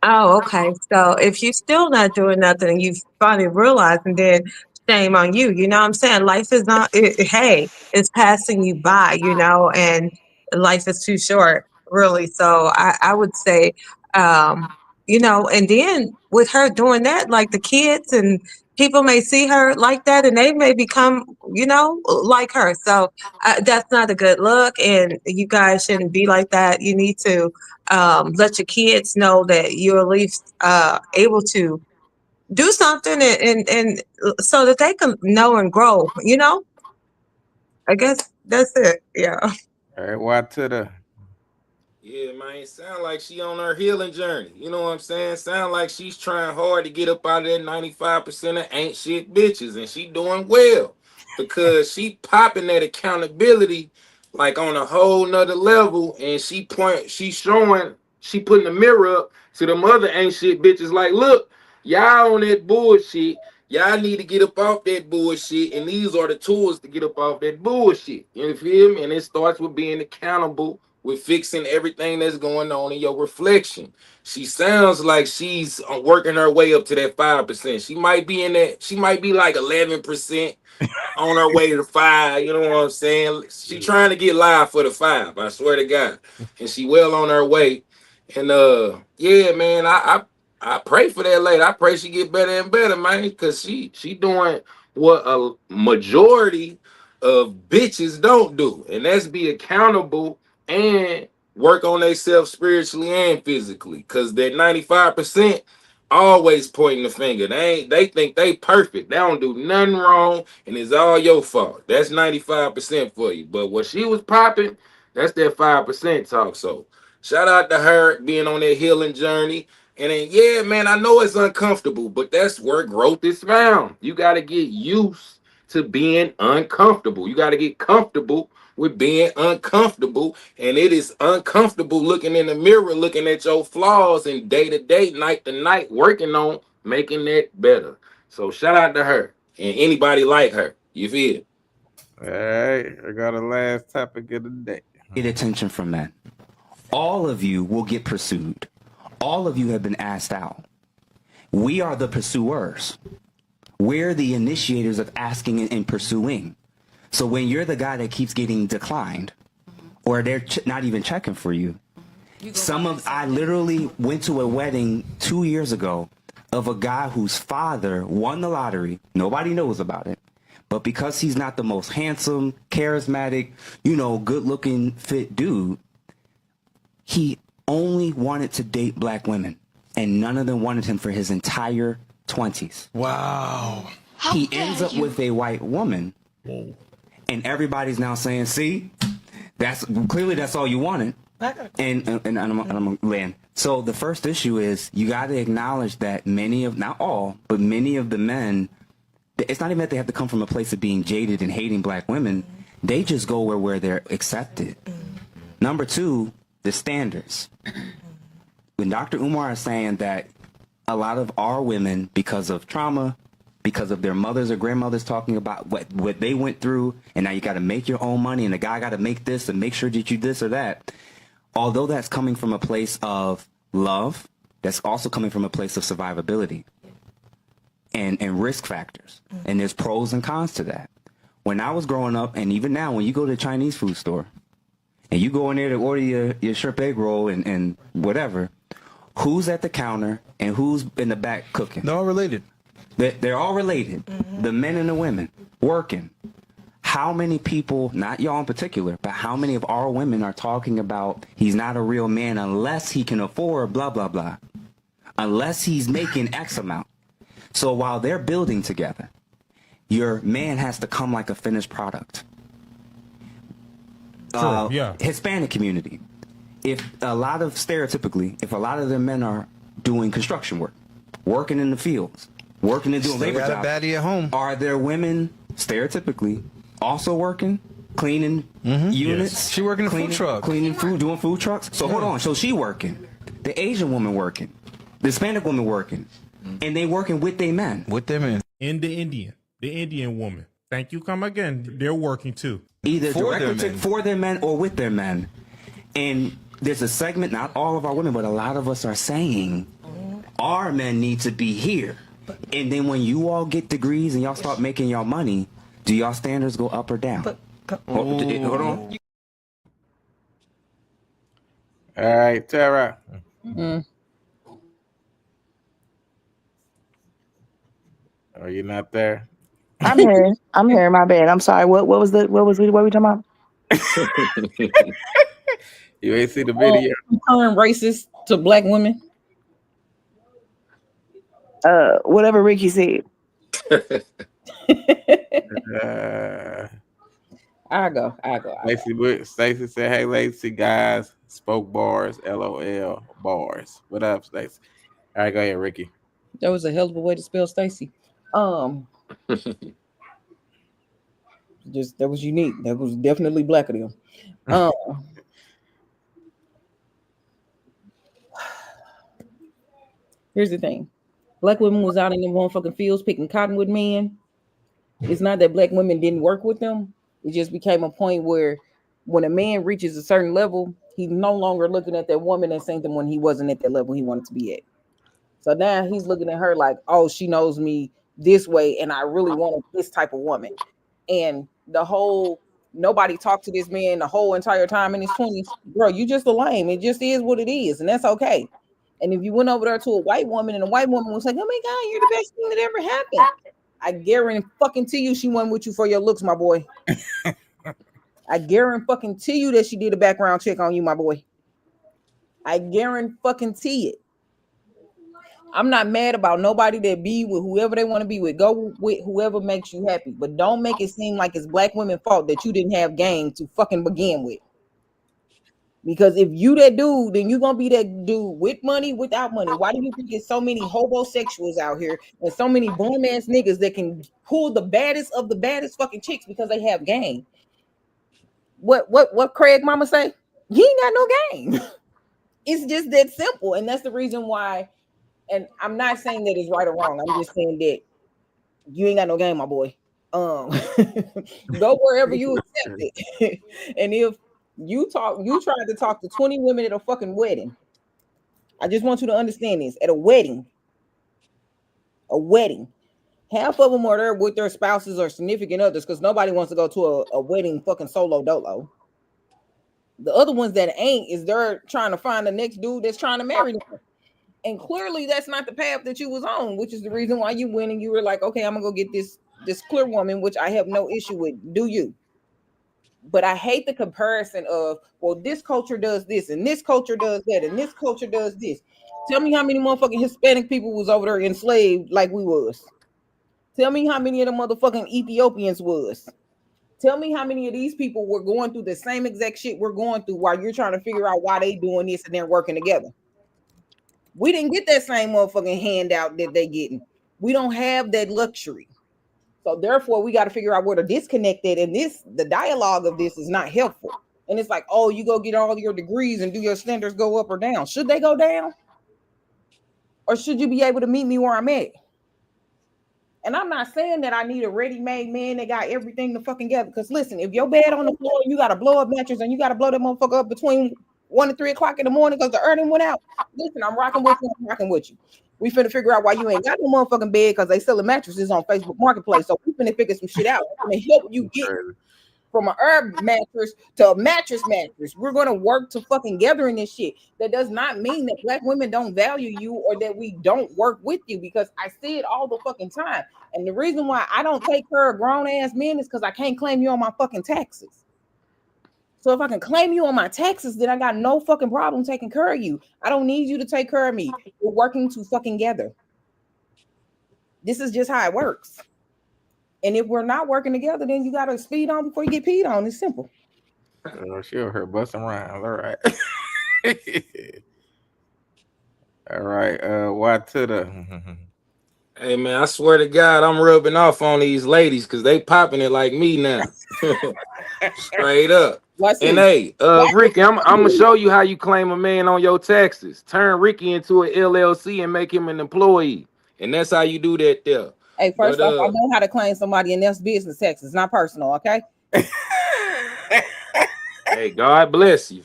Oh, okay. So if you're still not doing nothing and you finally realize, and then shame on you. You know what I'm saying? Life is not, hey, it's passing you by, and life is too short, really. So I would say, and then with her doing that, like the kids and people may see her like that and they may become, like her. So that's not a good look. And you guys shouldn't be like that. You need to let your kids know that you're at least able to do something and so that they can know and grow, I guess that's it. Yeah. All right, what to the Yeah, man, sound like she on her healing journey. You know what I'm saying? Sound like she's trying hard to get up out of that 95% of ain't shit bitches, and she doing well because she popping that accountability like on a whole nother level, and she putting the mirror up to them other ain't shit bitches like, look, y'all on that bullshit. Y'all need to get up off that bullshit, and these are the tools to get up off that bullshit. You feel me? And it starts with being accountable with fixing everything that's going on in your reflection. She sounds like she's working her way up to that 5%. She might be in that, she might be like 11% on her way to the 5. You know what I'm saying? She trying to get live for the 5. I swear to God. And she well on her way. And yeah, man, I pray for that lady. I pray she get better and better, man, because she doing what a majority of bitches don't do, and that's be accountable and work on themselves spiritually and physically. Because that 95% always pointing the finger. They think they perfect. They don't do nothing wrong, and it's all your fault. That's 95% for you. But what she was popping, that's that 5% talk. So shout out to her being on that healing journey. And then, yeah, man, I know it's uncomfortable, but that's where growth is found. You got to get used to being uncomfortable. You got to get comfortable with being uncomfortable. And it is uncomfortable looking in the mirror, looking at your flaws, and day to day, night to night, working on making that better. So shout out to her and anybody like her. You feel? All right, I got a last topic of the day. Get attention from men. All of you will get pursued. All of you have been asked out. We are the pursuers. We're the initiators of asking and pursuing. So when you're the guy that keeps getting declined, or they're not even checking for you, I literally went to a wedding 2 years ago of a guy whose father won the lottery. Nobody knows about it. But because he's not the most handsome, charismatic, good-looking, fit dude, he only wanted to date black women, and none of them wanted him for his entire 20s. Wow. He ends up with a white woman, and everybody's now saying, see, that's all you wanted. And I'm gonna land. So the first issue is you got to acknowledge that not all, but many of the men, it's not even that they have to come from a place of being jaded and hating black women. They just go where they're accepted. Number two, the standards. When Dr. Umar is saying that a lot of our women, because of trauma, because of their mothers or grandmothers talking about what they went through, and now you got to make your own money, and the guy got to make this and make sure that you this or that. Although that's coming from a place of love, that's also coming from a place of survivability and risk factors. And there's pros and cons to that. When I was growing up, and even now, when you go to a Chinese food store and you go in there to order your shrimp egg roll and whatever, who's at the counter and who's in the back cooking? They're all related. They're all related. The men and the women working. How many people, not y'all in particular, but how many of our women are talking about he's not a real man unless he can afford blah, blah, blah. Unless he's making X amount. So while they're building together, your man has to come like a finished product. Hispanic community. If a lot of the men are doing construction work, working in the fields, working and doing labor jobs, baddie at home. Are there women stereotypically also working, cleaning units? Yes. She working in food truck, cleaning food, doing food trucks. So hold on. So she working, the Asian woman working, the Hispanic woman working, and they working with their men. With their men. And the Indian woman. Thank you. Come again. They're working too. Either directly for their men or with their men. And there's a segment, not all of our women, but a lot of us are saying our men need to be here. And then when you all get degrees and y'all start making y'all money, do y'all standards go up or down? Hold on. All right, Tara. Are you not there? I'm here. My bad. I'm sorry. What was we talking about? You ain't see the video. Turn racist to black women. Whatever Ricky said. I go. Stacey said, "Hey, Lacey, guys, spoke bars, LOL, bars. What up, Stacey?" All right, go ahead, Ricky. That was a hell of a way to spell Stacey. That was unique. That was definitely black of them. Here's the thing. Black women was out in the motherfucking fields picking cotton with men. It's not that black women didn't work with them. It just became a point where when a man reaches a certain level, he's no longer looking at that woman and saying when he wasn't at that level he wanted to be at. So now he's looking at her like, oh, she knows me this way, and I really wanted this type of woman. And the whole nobody talked to this man the whole entire time in his 20s, bro, you just a lame. It just is what it is, and that's okay. And if you went over there to a white woman and a white woman was like, oh my God, you're the best thing that ever happened, I guarantee you she wasn't with you for your looks, my boy. I guarantee you that she did a background check on you, my boy. I guarantee it. I'm not mad about nobody that be with whoever they want to be with. Go with whoever makes you happy, but don't make it seem like it's black women's fault that you didn't have game to fucking begin with. Because if you that dude, then you gonna be that dude with money, without money. Why do you think there's so many homosexuals out here and so many bum ass niggas that can pull the baddest of the baddest fucking chicks because they have game? What Craig mama say? He ain't got no game. It's just that simple, and that's the reason why. And I'm not saying that it's right or wrong. I'm just saying that you ain't got no game, my boy. Go wherever you accept it. And if you tried to talk to 20 women at a fucking wedding, I just want you to understand this. At a wedding, half of them are there with their spouses or significant others because nobody wants to go to a wedding fucking solo dolo. The other ones that ain't is they're trying to find the next dude that's trying to marry them. And clearly that's not the path that you was on, which is the reason why you went and you were like, okay, I'm gonna go get this clear woman, which I have no issue with. Do you? But I hate the comparison of, well, this culture does this and this culture does that and this culture does this. Tell me how many motherfucking Hispanic people was over there enslaved like we was. Tell me how many of the motherfucking Ethiopians was. Tell me how many of these people were going through the same exact shit we're going through while you're trying to figure out why they doing this and they're working together. We didn't get that same motherfucking handout that they getting. We don't have that luxury. So therefore, we got to figure out where to disconnect it. And the dialogue of this is not helpful. And it's like, oh, you go get all your degrees and do your standards go up or down? Should they go down? Or should you be able to meet me where I'm at? And I'm not saying that I need a ready-made man that got everything to fucking together. Because listen, if your bed on the floor and you got a blow-up mattress and you got to blow that motherfucker up between 1 and 3 o'clock in the morning because the earning went out, listen, I'm rocking with you. We finna figure out why you ain't got no motherfucking bed because they selling mattresses on Facebook Marketplace. So we finna figure some shit out. We're gonna help you get from an herb mattress to a mattress. We're gonna work to fucking gather in this shit. That does not mean that black women don't value you or that we don't work with you, because I see it all the fucking time. And the reason why I don't take care of grown ass men is because I can't claim you on my fucking taxes. So if I can claim you on my taxes, then I got no fucking problem taking care of you. I don't need you to take care of me. We're working to fucking together. This is just how it works. And if we're not working together, then you got to speed on before you get peed on. It's simple. She over here busting rhymes. All right. All right. Why to the... Hey, man, I swear to God, I'm rubbing off on these ladies because they popping it like me now. Straight up. And hey, Ricky, I'm going to show you how you claim a man on your taxes. Turn Ricky into an LLC and make him an employee. And that's how you do that there. Hey, first off, I know how to claim somebody in this business taxes. It's not personal, okay? Hey, God bless you.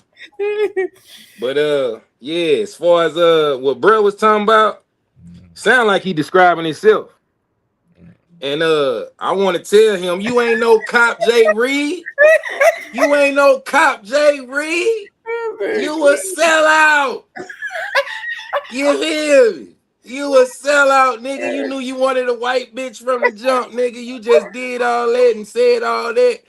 But yeah, as far as what bro was talking about, sound like he describing himself. And I want to tell him, you ain't no cop Jay Reed. You ain't no cop Jay Reed. You a sellout. You hear me? You a sellout, nigga. You knew you wanted a white bitch from the jump, nigga. You just did all that and said all that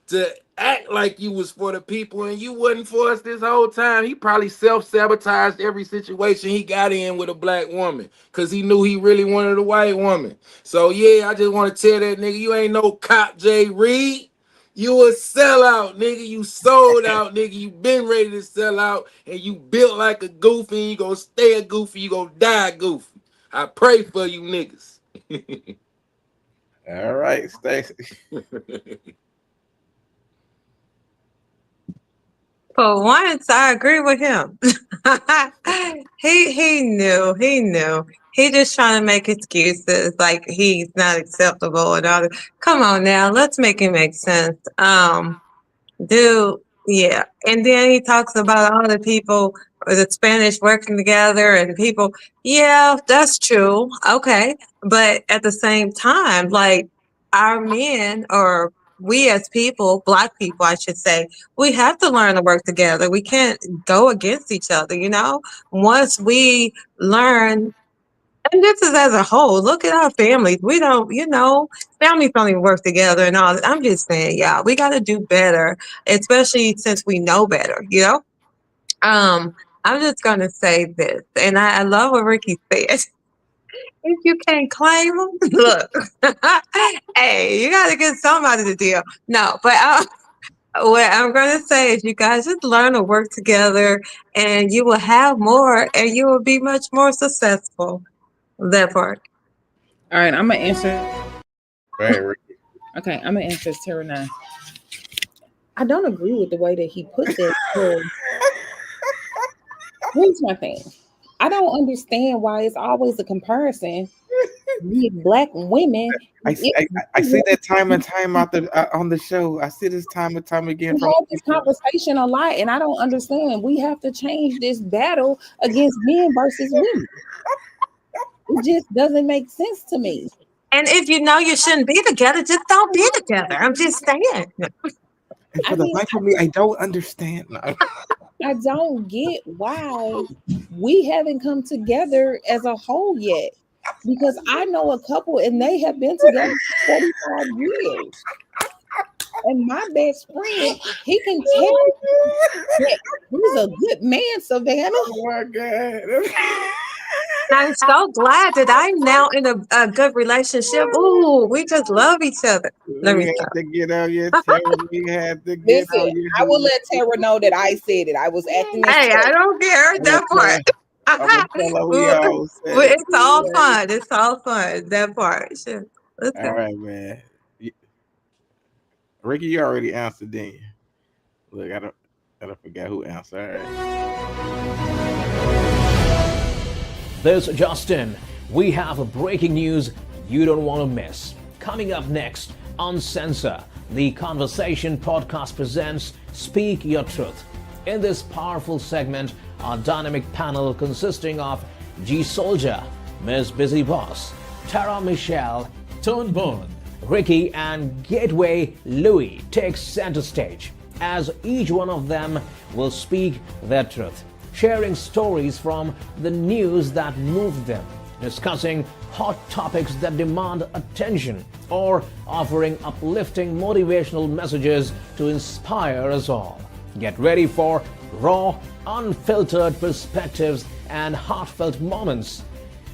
to act like you was for the people, and you wasn't for us this whole time. He probably self-sabotaged every situation he got in with a black woman because he knew he really wanted a white woman. So yeah, I just want to tell that nigga, you ain't no cop Jay Reed. You a sellout, nigga. You sold out, nigga. You been ready to sell out, and you built like a goofy, and you gonna stay a goofy, you gonna die goofy. I pray for you niggas. All right, Stacey. For once, I agree with him. He knew. He just trying to make excuses like he's not acceptable and all that. Come on now, let's make it make sense. Dude, Yeah. And then he talks about all the people, the Spanish working together and people. Yeah, that's true. Okay. But at the same time, like our men or we as people, Black people, I should say, we have to learn to work together. We can't go against each other, you know? Once we learn, and this is as a whole, look at our families. We don't, families don't even work together and all that. I'm just saying, yeah, we got to do better, especially since we know better, you know? I'm just going to say this, and I love what Ricky said. If you can't claim them, look, hey, you got to get somebody to deal. No, but what I'm going to say is you guys just learn to work together and you will have more and you will be much more successful. That part. All right, I'm gonna answer. Right, Ricky. Okay, I'm gonna answer Terra 9. I don't agree with the way that he put that. Here's my thing. I don't understand why it's always a comparison with Black women. I see that time and time out there on the show. I see this time and time again. We had this conversation a lot, and I don't understand. We have to change this battle against men versus women. It just doesn't make sense to me. And if you know you shouldn't be together, just don't be together. I'm just saying. And for the life of me, I don't understand. I don't get why we haven't come together as a whole yet. Because I know a couple and they have been together for 45 years. And my best friend, he can tell that he's a good man, Savannah. Oh my God. I'm so glad that I'm now in a good relationship. Ooh, we just love each other. Let me stop. To get on your Terra. We had to get Listen, on your I will let Terra know that I said it. I was acting. Hey, I don't care that part. It's all fun. It's all fun. That part. Sure. All right, man. Ricky, you already answered, didn't you? Look, I don't forget who answered. All right. This is Justin. We have breaking news you don't want to miss. Coming up next on UnCensor, the Conversation podcast presents Speak Your Truth. In this powerful segment, our dynamic panel consisting of G Soldier, Ms. Busy Boss, Tara Michelle, Tone Bone, Ricky, and Gateway Louie takes center stage as each one of them will speak their truth, sharing stories from the news that moved them, discussing hot topics that demand attention, or offering uplifting motivational messages to inspire us all. Get ready for raw, unfiltered perspectives and heartfelt moments.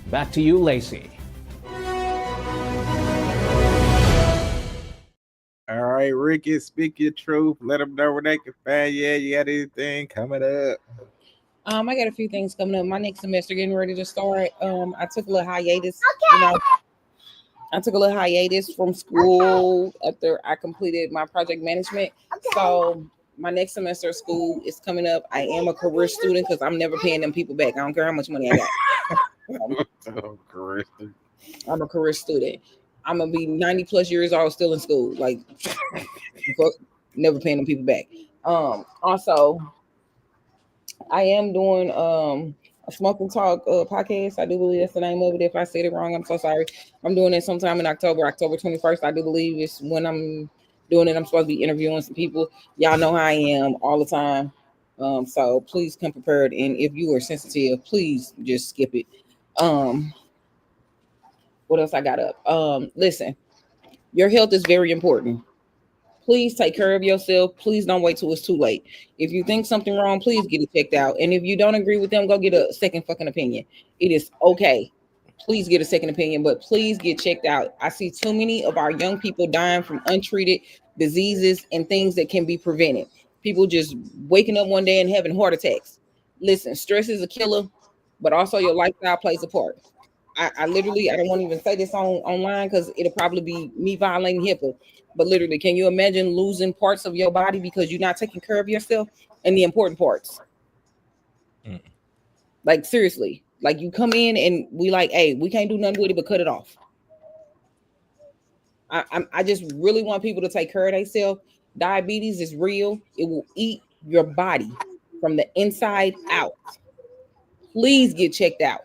Back to you, Lacey. All right, Ricky, speak your truth. Let them know where they can find you. You got anything coming up? I got a few things coming up. My next semester getting ready to start. I took a little hiatus. I took a little hiatus from school after I completed my project management. So my next semester of school is coming up. I am a career student because I'm never paying them people back. I don't care how much money I got. I'm a career student. I'm gonna be 90 plus years old, still in school. Like, never paying them people back. Also, I am doing a Smoke and Talk podcast. I do believe that's the name of it. If I said it wrong, I'm so sorry. I'm doing it sometime in October 21st. I do believe is when I'm doing it. I'm supposed to be interviewing some people. Y'all know how I am all the time. So please come prepared. And if you are sensitive, please just skip it. What else I got up? Listen, your health is very important. Please take care of yourself. Please don't wait till it's too late. If you think something wrong, please get it checked out. And if you don't agree with them, go get a second fucking opinion. It is okay. Please get a second opinion, but please get checked out. I see too many of our young people dying from untreated diseases and things that can be prevented. People just waking up one day and having heart attacks. Listen, stress is a killer, but also your lifestyle plays a part. I literally, I don't want to even say this online because it'll probably be me violating HIPAA. But literally, can you imagine losing parts of your body because you're not taking care of yourself and the important parts? Like, seriously, like you come in and we like, hey, we can't do nothing with it but cut it off. I just really want people to take care of themselves Diabetes is real. It will eat your body from the inside out. Please get checked out.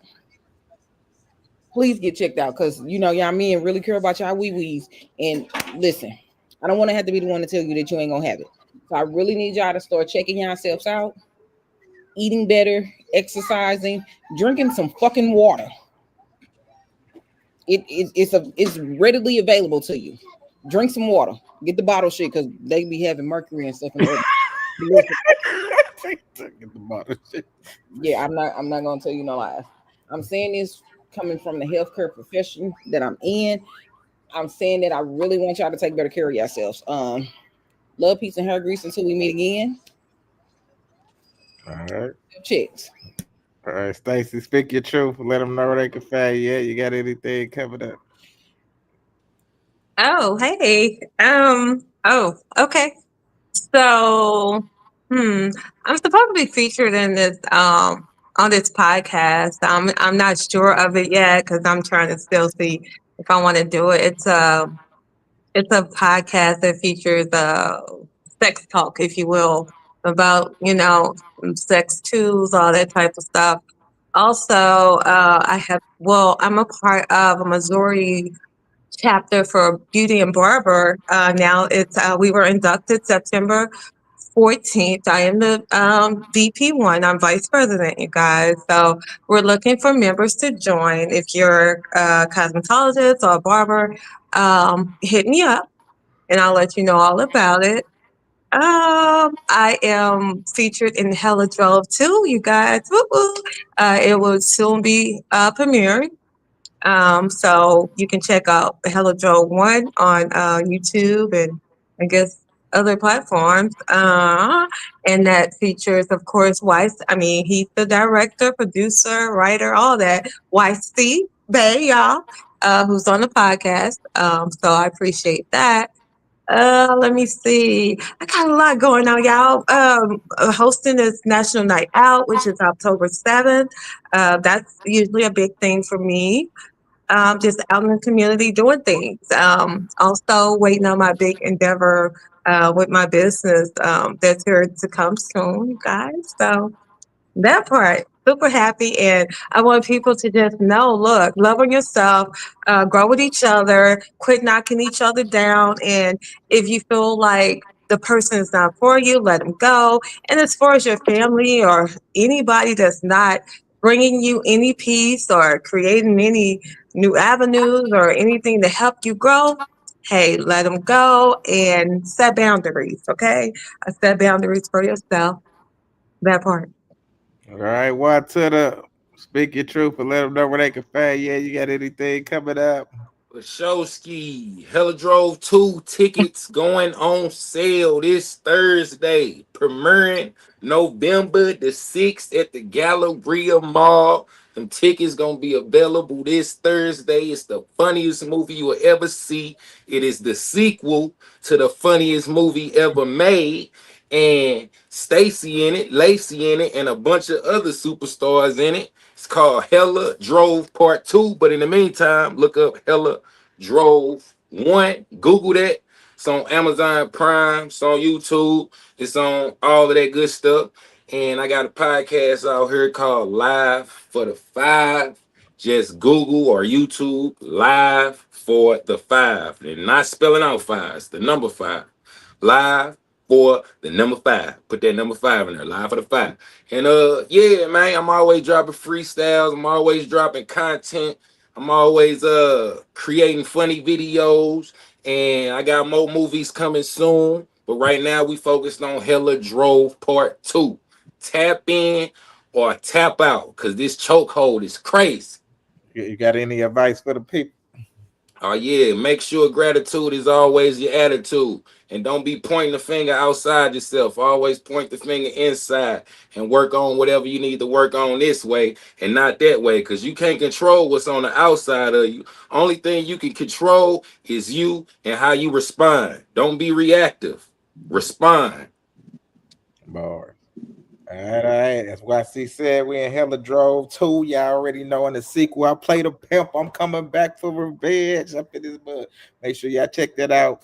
Please get checked out because y'all men really care about y'all wee wees. And listen, I don't want to have to be the one to tell you that you ain't gonna have it. So I really need y'all to start checking yourselves out, eating better, exercising, drinking some fucking water. It's readily available to you. Drink some water. Get the bottle shit because they be having mercury and stuff in there. Get the bottle shit. Yeah, I'm not gonna tell you no lies. I'm saying this coming from the healthcare profession that I'm in. I'm saying that I really want y'all to take better care of yourselves. Love, peace, and hair grease until we meet again. All right. Checks. All right, Stacy, speak your truth. Let them know where they can find you. You got anything covered up? Oh, hey. Oh, okay. So, I'm supposed to be featured in this on this podcast. I'm not sure of it yet because I'm trying to still see if I want to do it. It's a podcast that features sex talk, if you will, about sex tools, all that type of stuff. Also, I'm a part of a Missouri chapter for Beauty and Barber. Now we were inducted September 14th. I am the VP1. I'm vice president, you guys. So we're looking for members to join. If you're a cosmetologist or a barber, hit me up and I'll let you know all about it. I am featured in Hella Drove too, you guys. Woo-woo. It will soon be premiering. So you can check out Hello Joe 1 on YouTube and I guess other platforms. And that features, of course, Weiss. I mean, he's the director, producer, writer, all that. Weiss C. Bay, y'all, who's on the podcast. So I appreciate that. Let me see. I got a lot going on, y'all. Hosting this National Night Out, which is October 7th. That's usually a big thing for me. Just out in the community doing things. Also waiting on my big endeavor with my business that's here to come soon, you guys. So that part, super happy. And I want people to just know, look, love on yourself, grow with each other, quit knocking each other down. And if you feel like the person is not for you, let them go. And as far as your family or anybody that's not bringing you any peace or creating any new avenues or anything to help you grow, hey, let them go and set boundaries, okay? Set boundaries for yourself. That part. All right, one to the speak your truth and let them know where they can find you. You got anything coming up? Showski, Hella Drove 2 tickets going on sale this Thursday, premiering November the 6th at the Galleria Mall. Them tickets gonna be available this Thursday. It's the funniest movie you will ever see. It is the sequel to the funniest movie ever made. And Stacy in it, Lacey in it, and a bunch of other superstars in it. It's called Hella Drove Part 2. But in the meantime, look up Hella Drove 1. Google that. It's on Amazon Prime. It's on YouTube. It's on all of that good stuff. And I got a podcast out here called Live for the Five. Just Google or YouTube Live for the Five. They're not spelling out fives, the number five. Live for the number five. Put that number five in there. Live for the five. And yeah, man, I'm always dropping freestyles. I'm always dropping content. I'm always creating funny videos. And I got more movies coming soon. But right now we focused on Hella Drove Part 2. Tap in or tap out. Cause this chokehold is crazy. You got any advice for the people? Oh yeah, make sure gratitude is always your attitude. And don't be pointing the finger outside yourself. Always point the finger inside and work on whatever you need to work on this way and not that way. Because you can't control what's on the outside of you. Only thing you can control is you and how you respond. Don't be reactive. Respond. Bars. All right. That's why C said we in Hella Drove 2. Y'all already know in the sequel. I played a pimp. I'm coming back for revenge up in this mud. Make sure y'all check that out.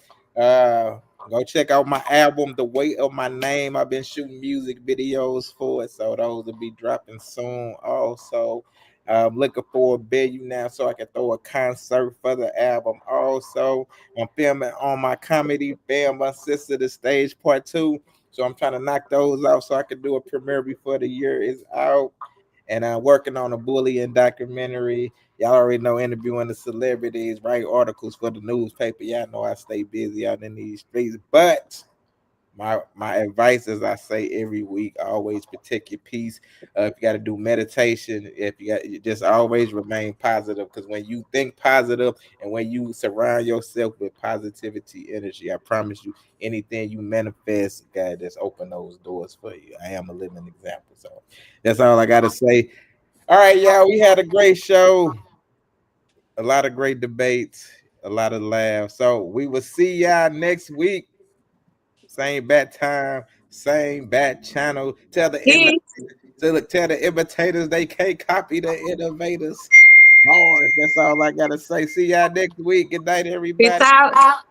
Go check out my album, The Weight of My Name. I've been shooting music videos for it, so those will be dropping soon. Also, I'm looking for a venue now so I can throw a concert for the album. Also, I'm filming on my comedy film, My Sister the Stage Part 2. So I'm trying to knock those out so I can do a premiere before the year is out. And I'm working on a bullying documentary. Y'all already know, interviewing the celebrities, write articles for the newspaper. Y'all know I stay busy out in these streets. But my advice, as I say every week, always protect your peace. If you got to do meditation, if you just always remain positive, because when you think positive and when you surround yourself with positivity energy, I promise you, anything you manifest, God, just open those doors for you. I am a living example. So that's all I got to say. All right, y'all, we had a great show, a lot of great debates, a lot of laughs. So we will see y'all next week. Same bat time, same bat channel. Tell the imitators they can't copy the innovators. Bars. That's all I gotta say. See y'all next week. Good night, everybody. Peace out.